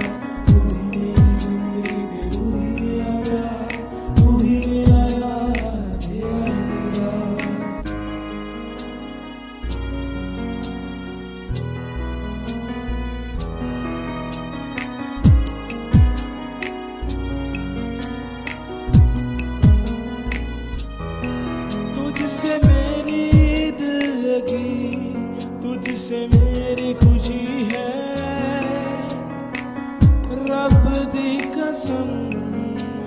तू ही मेरी जिंदगी के तू ही मेरा प्यार। तू ही मेरा यार तेरा इंतजार। तुझसे मेरी दिल लगी तुझसे मेरी खुशी है। रब दी कसम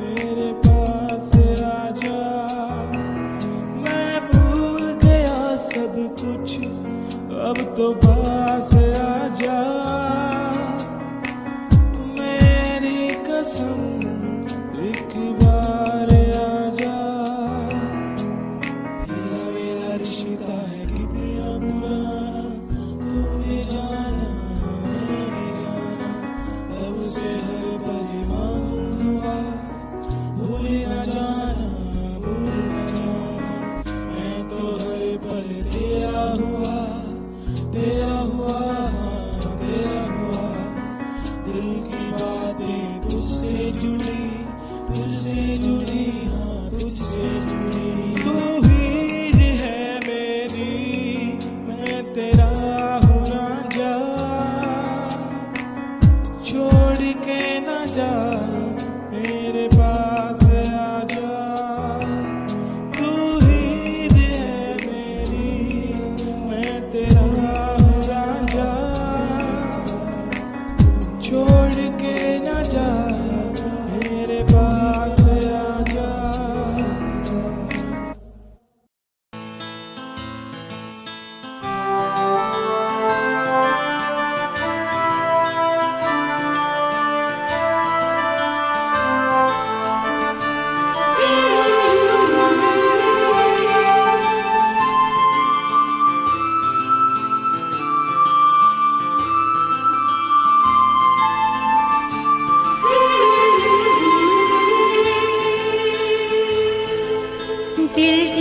मेरे पास आजा। मैं भूल गया सब कुछ अब तो पास आजा। मेरी कसम एक बार आजा। तेरा मेरा रिश्ता है कितना पुराना तू ये जाना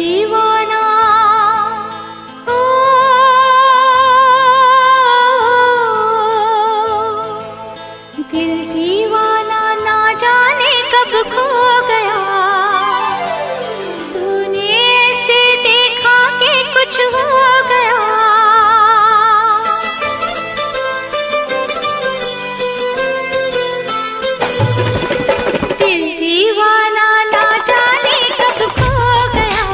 दीवाना ओ, दिल दीवाना ना जाने कब खो गया, तूने ऐसे देखा कि कुछ हो गया। दिल दीवाना ना जाने कब खो गया,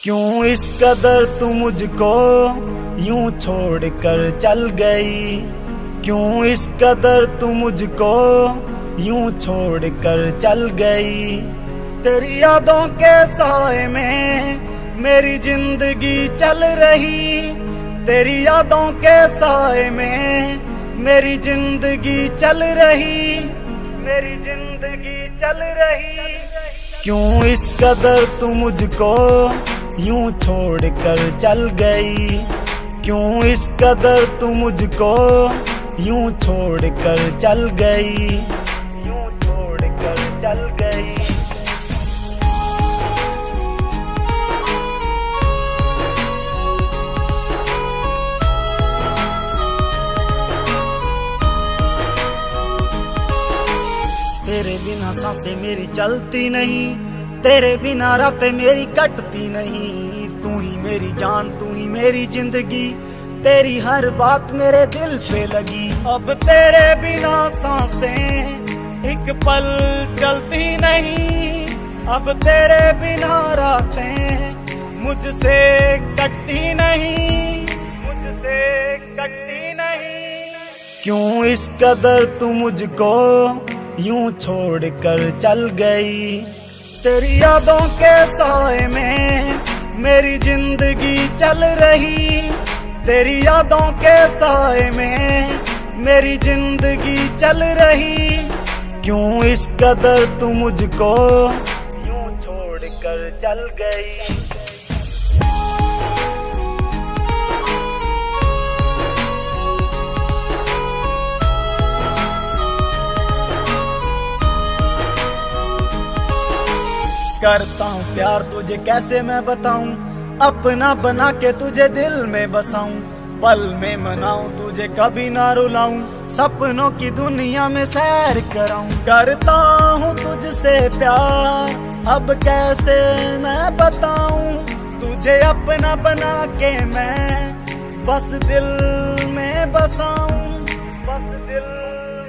क्यों इस कदर तू मुझको यूं छोड़ कर चल गई, क्यों इस कदर तू मुझको यूं छोड़ कर चल गई। तेरी यादों के साए में मेरी जिंदगी चल रही, तेरी यादों के साए में मेरी जिंदगी चल रही, मेरी जिंदगी चल रही। क्यों इस कदर तू मुझको यूं छोड़ कर चल गई, क्यों इस कदर तू मुझको यूं छोड़ कर चल गई, यूं छोड़ कर चल गई। तेरे बिना सांसें मेरी चलती नहीं, तेरे बिना रातें मेरी कटती नहीं। तू ही मेरी जान, तू ही मेरी जिंदगी, तेरी हर बात मेरे दिल पे लगी। अब तेरे बिना सांसें एक पल चलती नहीं, अब तेरे बिना रातें मुझसे कटती नहीं, मुझसे कटती नहीं। क्यों इस कदर तू मुझको यूं छोड़ कर चल गई। तेरी यादों के साए में मेरी जिंदगी चल रही, तेरी यादों के साए में मेरी जिंदगी चल रही। क्यों इस कदर तू मुझको यूं छोड़ कर चल गई। करता हूँ प्यार तुझे कैसे मैं बताऊं, अपना बना के तुझे दिल में बसाऊं। पल में मनाऊं तुझे कभी ना रुलाऊं, सपनों की दुनिया में सैर कराऊं। करता हूँ तुझसे प्यार अब कैसे मैं बताऊं, तुझे अपना बना के मैं बस दिल में बसाऊं, बस दिल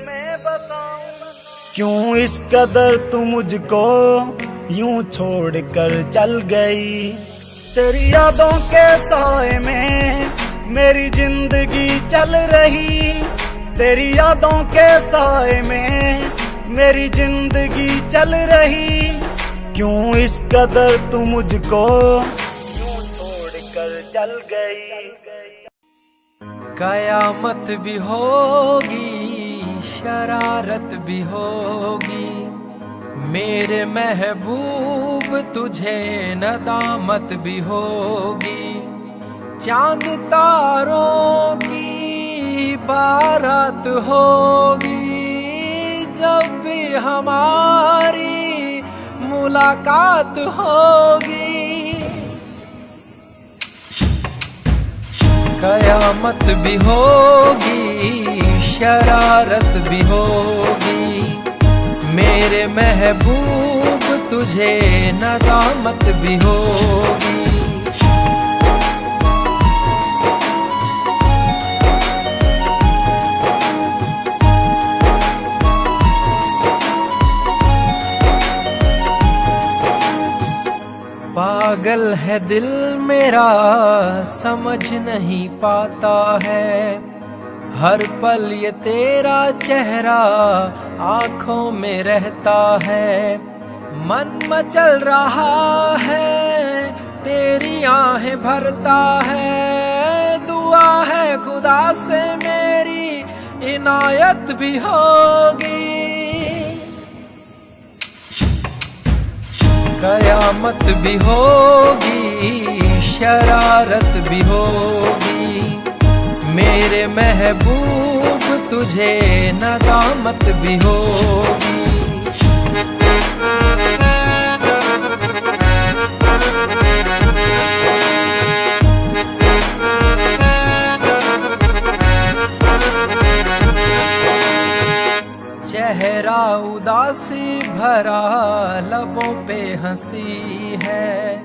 में बसाऊं। क्यों इस कदर तू मुझको यूं छोड़ कर चल गई। तेरी यादों के साए में मेरी जिंदगी चल रही, तेरी यादों के साए में मेरी जिंदगी चल रही। क्यों इस कदर तू मुझको यूं छोड़ कर चल गई। कयामत भी होगी, शरारत भी होगी, मेरे महबूब तुझे नदामत भी होगी। चांद तारों की बारात होगी, जब भी हमारी मुलाकात होगी। कयामत भी होगी, शरारत भी होगी, मेरे महबूब तुझे नदामत भी होगी। पागल है दिल मेरा समझ नहीं पाता है, हर पल ये तेरा चेहरा आंखों में रहता है। मन मचल रहा है तेरी आहें भरता है, दुआ है खुदा से मेरी इनायत भी होगी। कयामत भी होगी, शरारत भी होगी, मेरे महबूब तुझे नदामत भी होगी। चेहरा उदासी भरा, लबों पे हंसी है,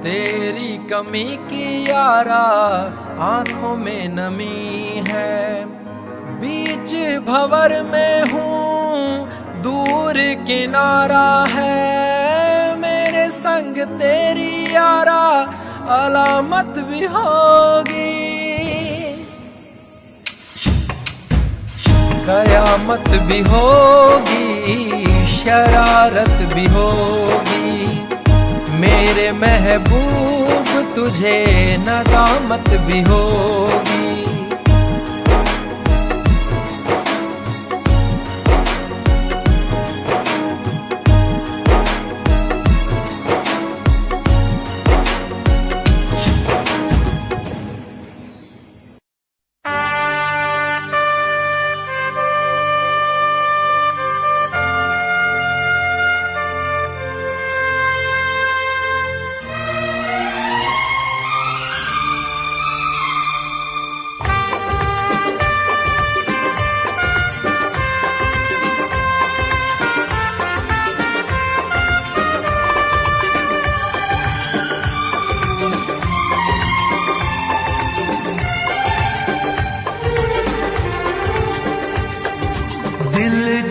तेरी कमी की यारा आंखों में नमी है। बीच भंवर में हूँ दूर किनारा है, मेरे संग तेरी यारा अलामत भी होगी, कयामत भी होगी, शरारत भी होगी। मेरे महबूब तुझे नदामत भी होगी।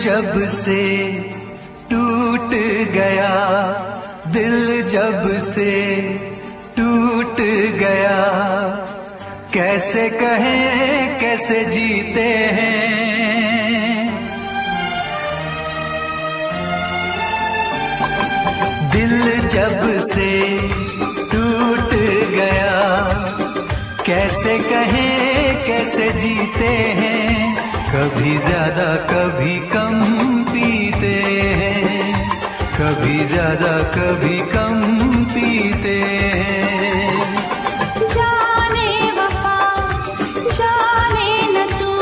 जब से टूट गया, दिल जब से टूट गया, कैसे कहें कैसे जीते हैं। दिल जब से टूट गया, कैसे कहें कैसे जीते हैं। कभी ज्यादा कभी कम पीते हैं, कभी ज्यादा कभी कम पीते हैं। जाने वफा जाने न तू,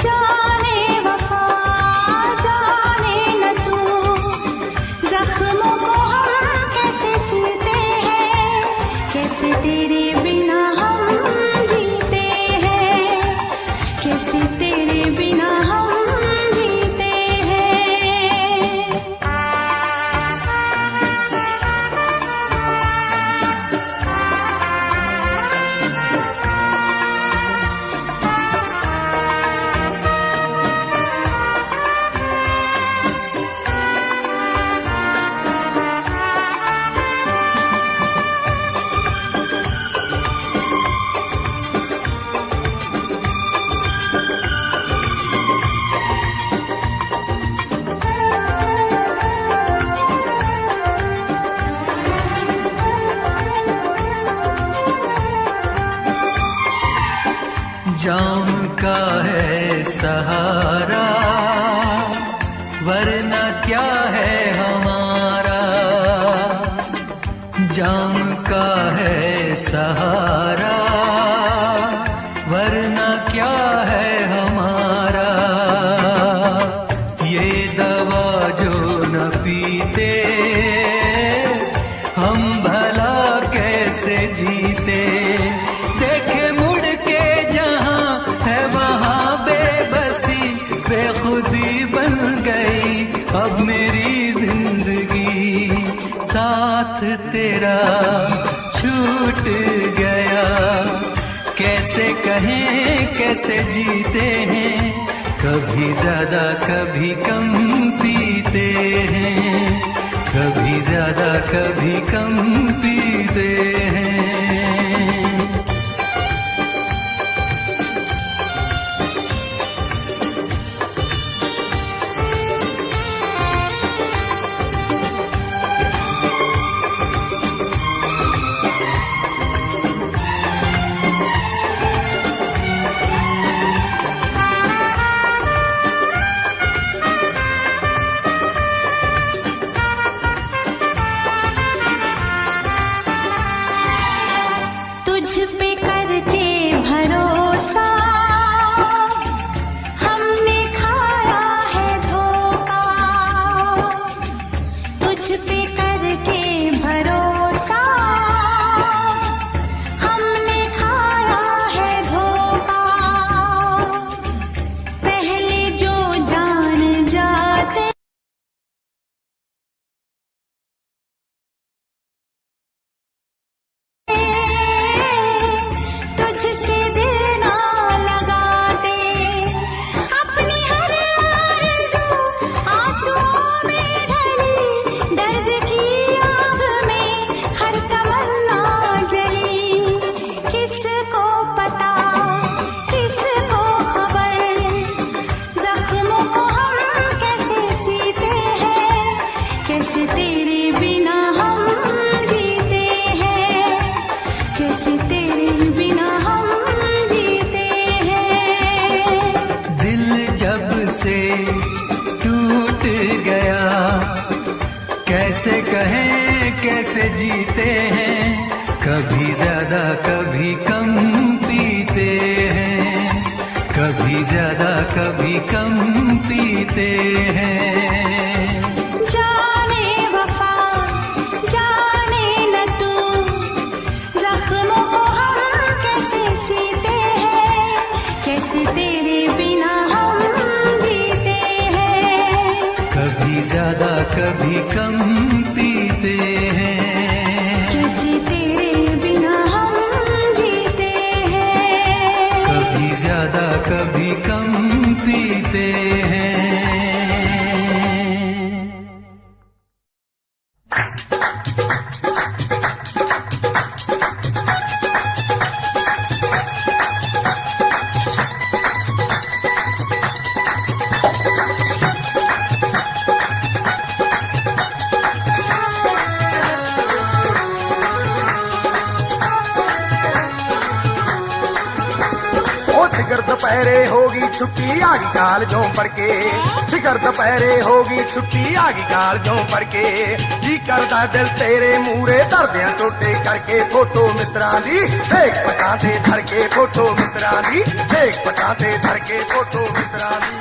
जाने वफा जाने न तू, जख्मों को हम कैसे सीते हैं, कैसे तेरे बिना हम जीते हैं, कैसे तेरे बिना हम जीते हैं। जाम का है सहारा, वरना क्या है हमारा। जाम का है सहारा, वरना क्या है हमारा। ये दवा जो न पीते, हम भला कैसे जीते। देखे मुड़ के जहां है वहां बेबसी, बेखुदी बन गई अब मेरी जिंदगी। साथ तेरा छूट गया, कैसे कहें कैसे जीते हैं। कभी ज्यादा कभी कम पीते हैं, कभी ज्यादा कभी कम पीते हैं। कैसे कहें कैसे जीते हैं, कभी ज्यादा कभी कम पीते हैं, कभी ज्यादा कभी कम पीते हैं। जाने वफा जाने न तू, जख्मों को हम कैसे सीते हैं, कैसे तेरे बिना हम जीते हैं। कभी ज्यादा कभी कम पीते हैं, कैसे तेरे बिना हम जीते हैं। कभी ज्यादा कभी कम पीते हैं। दोपहरे होगी छुट्टी आगी काल जो पड़ के, शिखर दोपहरे होगी छुट्टी आगी काल जो पड़ के, जी करदा दिल तेरे मूरे दर्दियां टोटे करके, फोटो मित्रां दी देख पटाते धर के, फोटो मित्रां दी देख पटाते धर के, फोटो मित्रां दी।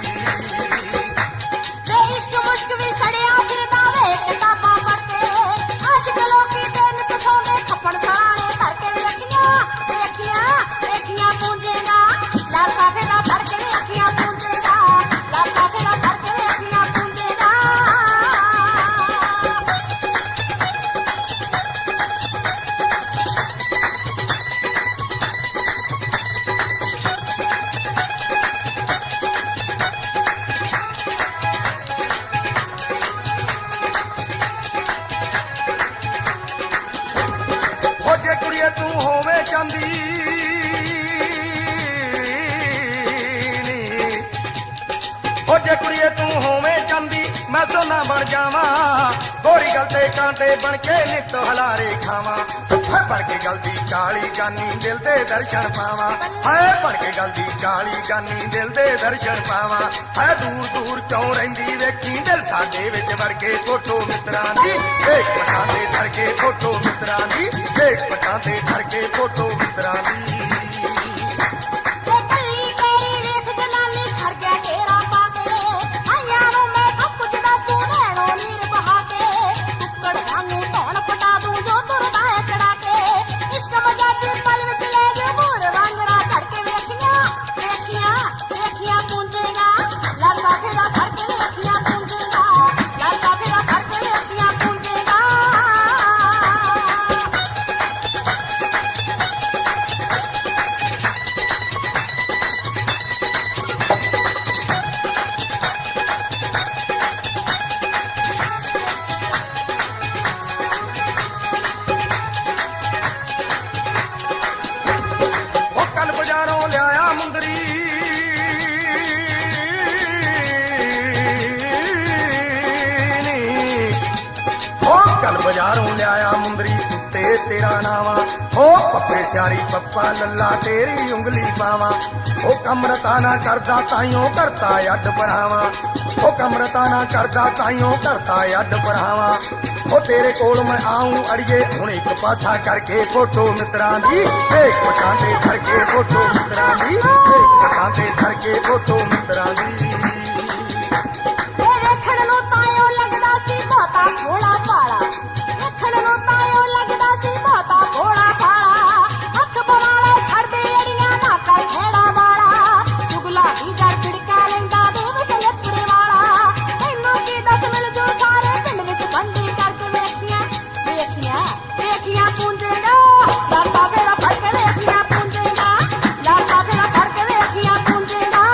इश्क मुश्क भी सड़िया फिरदा वे किताबां पढ़ते, आशिक लोकी दिन तो सौंदे खप्पड़ साने करके रखियां रखियां रखियां पूंजेगा, लासा फेरा धर के रखियां पूंजेगा, लासा फेरा धर के रखियां पूंजेगा। हो जे कुड़िए तू होवे चांदी हो जे कुड़िए तू होवे चांदी, मैं सोना बन जावा, गोरी गलते कांटे बन के नित हलारे खावा, है बन के गलती काली गानी दिल दे दर्शन पावा, है बन के गलती काली गानी दिल दे दर्शन पावा, है दूर दूर क्यों रहिंदी वेखी दिल साडे विच वड़ के, फोटो मित्रां दी देख पटाते धर के, फोटो मित्रां दी देख पटाते धर के, फोटो मित्रां दी। बाजारों लिया मुंदरी कुत्ते तेरा नावा, हो पप्पे स्यारी पप्पा लल्ला तेरी उंगली पावा, ओ कमरता ना करदा ताइयों करता अड बढ़ावा, ओ कमरता ना करदा ताइयों करता अड बढ़ावा, ओ तेरे कोल मैं आऊं अड़िए हुण एक पाछा करके, फोटो मित्रां दी देख पटाते धर के, फोटो मित्रां दी देख पटाते धर के, फोटो मित्रां दी। भोला पाला रखण नु तायो लगदा सी बहुता भोला पाला, हथ बनाले छड़दे अड़ियां ना कर खेड़ा वाला, चुगला भी जड़ पिड़का लेंदा देव सलपुरे वाला, तैनू की दस मिल जो सारे पिंड विच बंदी करके वेखियां वेखियां वेखियां पूंजेगा, लासा फेरा फड़ के वेखियां पूंजेगा, लासा फेरा फड़ के वेखियां पूंजेगा।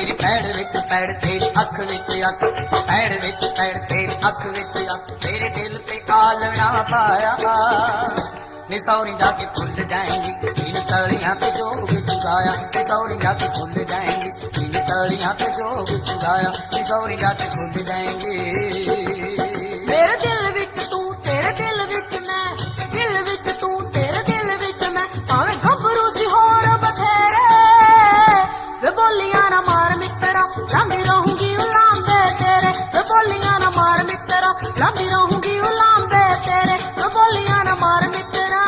ਮੇਰੀ ਪੈੜ ਵਿੱਚ ਪੈੜ ਤੇਰੀ ਅੱਖ ਵਿੱਚ ਅੱਖ, ਪੈੜ ਵਿੱਚ ਪੈੜ ਤੇਰੀ ਅੱਖ ਵਿੱਚ ਅੱਖ, ਤੇਰੇ ਦਿਲ ਤੇ ਆਲਣਾ ਪਾਇਆ ਨੀ ਸੌਰੀ ਜਾ ਕੇ ਭੁੱਲ ਜਾਏਂਗੀ इन तलियां पे जोग चुगाया नी सौरी जा के भूल जाएंगी इन तलियां पे जोग चुगाया नी सौरी जा के भूल जाएंगे मेरे दिल विच तू तेरे दिल विच मैं, दिल विच तू तेरे दिल विच मैं, भावें गभरू सी होर बथेरे वे बोलियां ना मार मित्रा लांदी रहूंगी उलांबे तेरे वे बोलियां ना मार मित्रा लांदी रहूंगी उलांबे तेरे वे बोलियां ना मार मित्रा।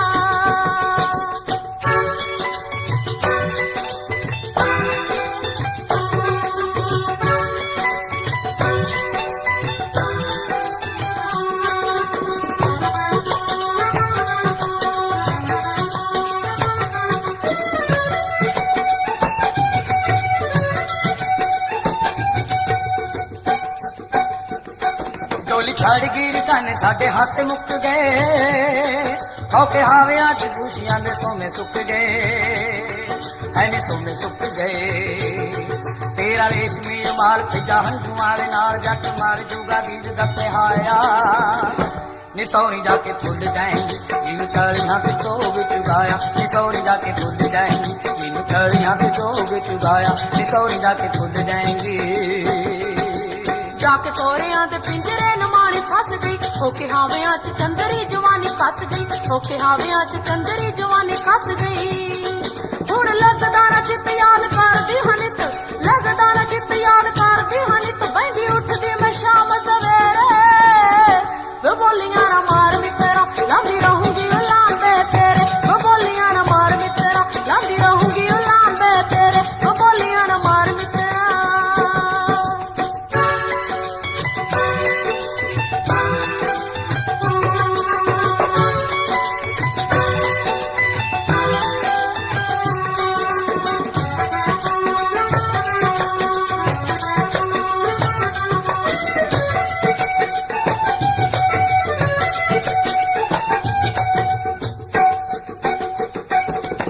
डोली छड़ गिर काने साडे हाथ मुक गए औके हावियां च खुशियां दे सोमे सुक गए ऐने सोमे सुक गए तेरा रेशमी रुमाल फिजा हंजुआं दे नाल जट मार जूगा बीज दते हाया नी सौरी जाके भुल जाएंगी इन तलियां पे जोग चुगाया नी सौरी जाके भुल जाएंगी इन तलियां पे जोग चुगाया नी सौरी जाके भुल जाएंगी। जाके सोहरियां दे पिंजरे नमाणी फस गई होके हावियां च चंदरी जवानी कस गई होके हावियां च चंदरी जवानी कस गई हुण लगदा ना चित याद करदी हनित लगदा ना चित याद करदी हनित बहंदी उठदी मैं शाम सवेरे वे बोलियां ना मार मित्रा लांदी रहूंगी उलांबे तेरे वे बोलियां ना मार मित्रा लांदी रहूंगी उलांबे तेरे वे बोलियां ना मार मित्रा।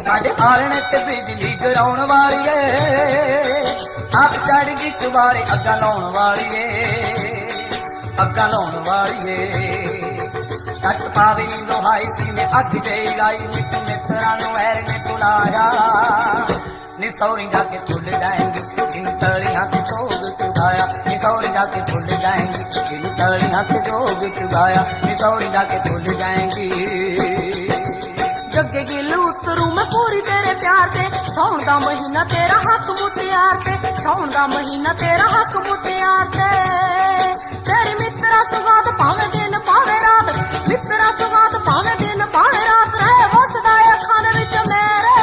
साडे आलने ते बिजली गिराउण वाली है आप चढ़ गई चुबारे अग्गा लाउण वाली है अग्गा लाउण वाली है कट पावे नी लोहाई सी में अग जई लाई मिट मित्रा नू ऐर ने बुलाया नी सौरी जाके भुल जाएंगी इन तलियां पे जोग चुगाया नी सौरी जाके भुल जाएंगी इन तलियां पे जोग चुगाया नी सौरी जाके भुल जाएंगी। जगे गिल उतरू मैं पूरी तेरे प्यार ते सौन दा महीना तेरा हक मुटियार ते सौन दा महीना तेरा हक मुटियार ते तेरी मित्रा सुगात भावे दिन भावे रात मित्रा सुगात भावे दिन भावे रात रहे वसदा अखां दे विच मेरे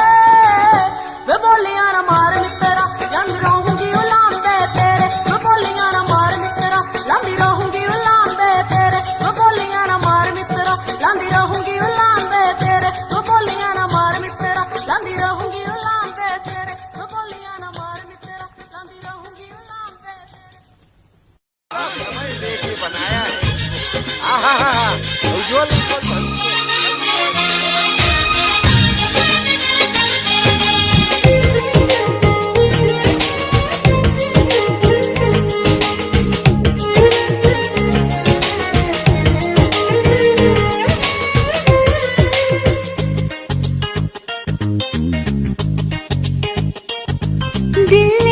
वे बोलियां ना मार मित्रा लंघ रहूंगी उलांबे तेरे वे बोलियां ना मार मित्रा लंघ रहूंगी उलांबे तेरे वे बोलियां ना मार मित्रा लंघ रहूंगी उलांबे तेरे वे बोलियां ना मार मित्रा लंघ रहूंगी उलांबे तेरे वे बोलियां ना मार मित्रा लंघ रहूंगी उलांबे देखिए बनाया है उज्जवल दिल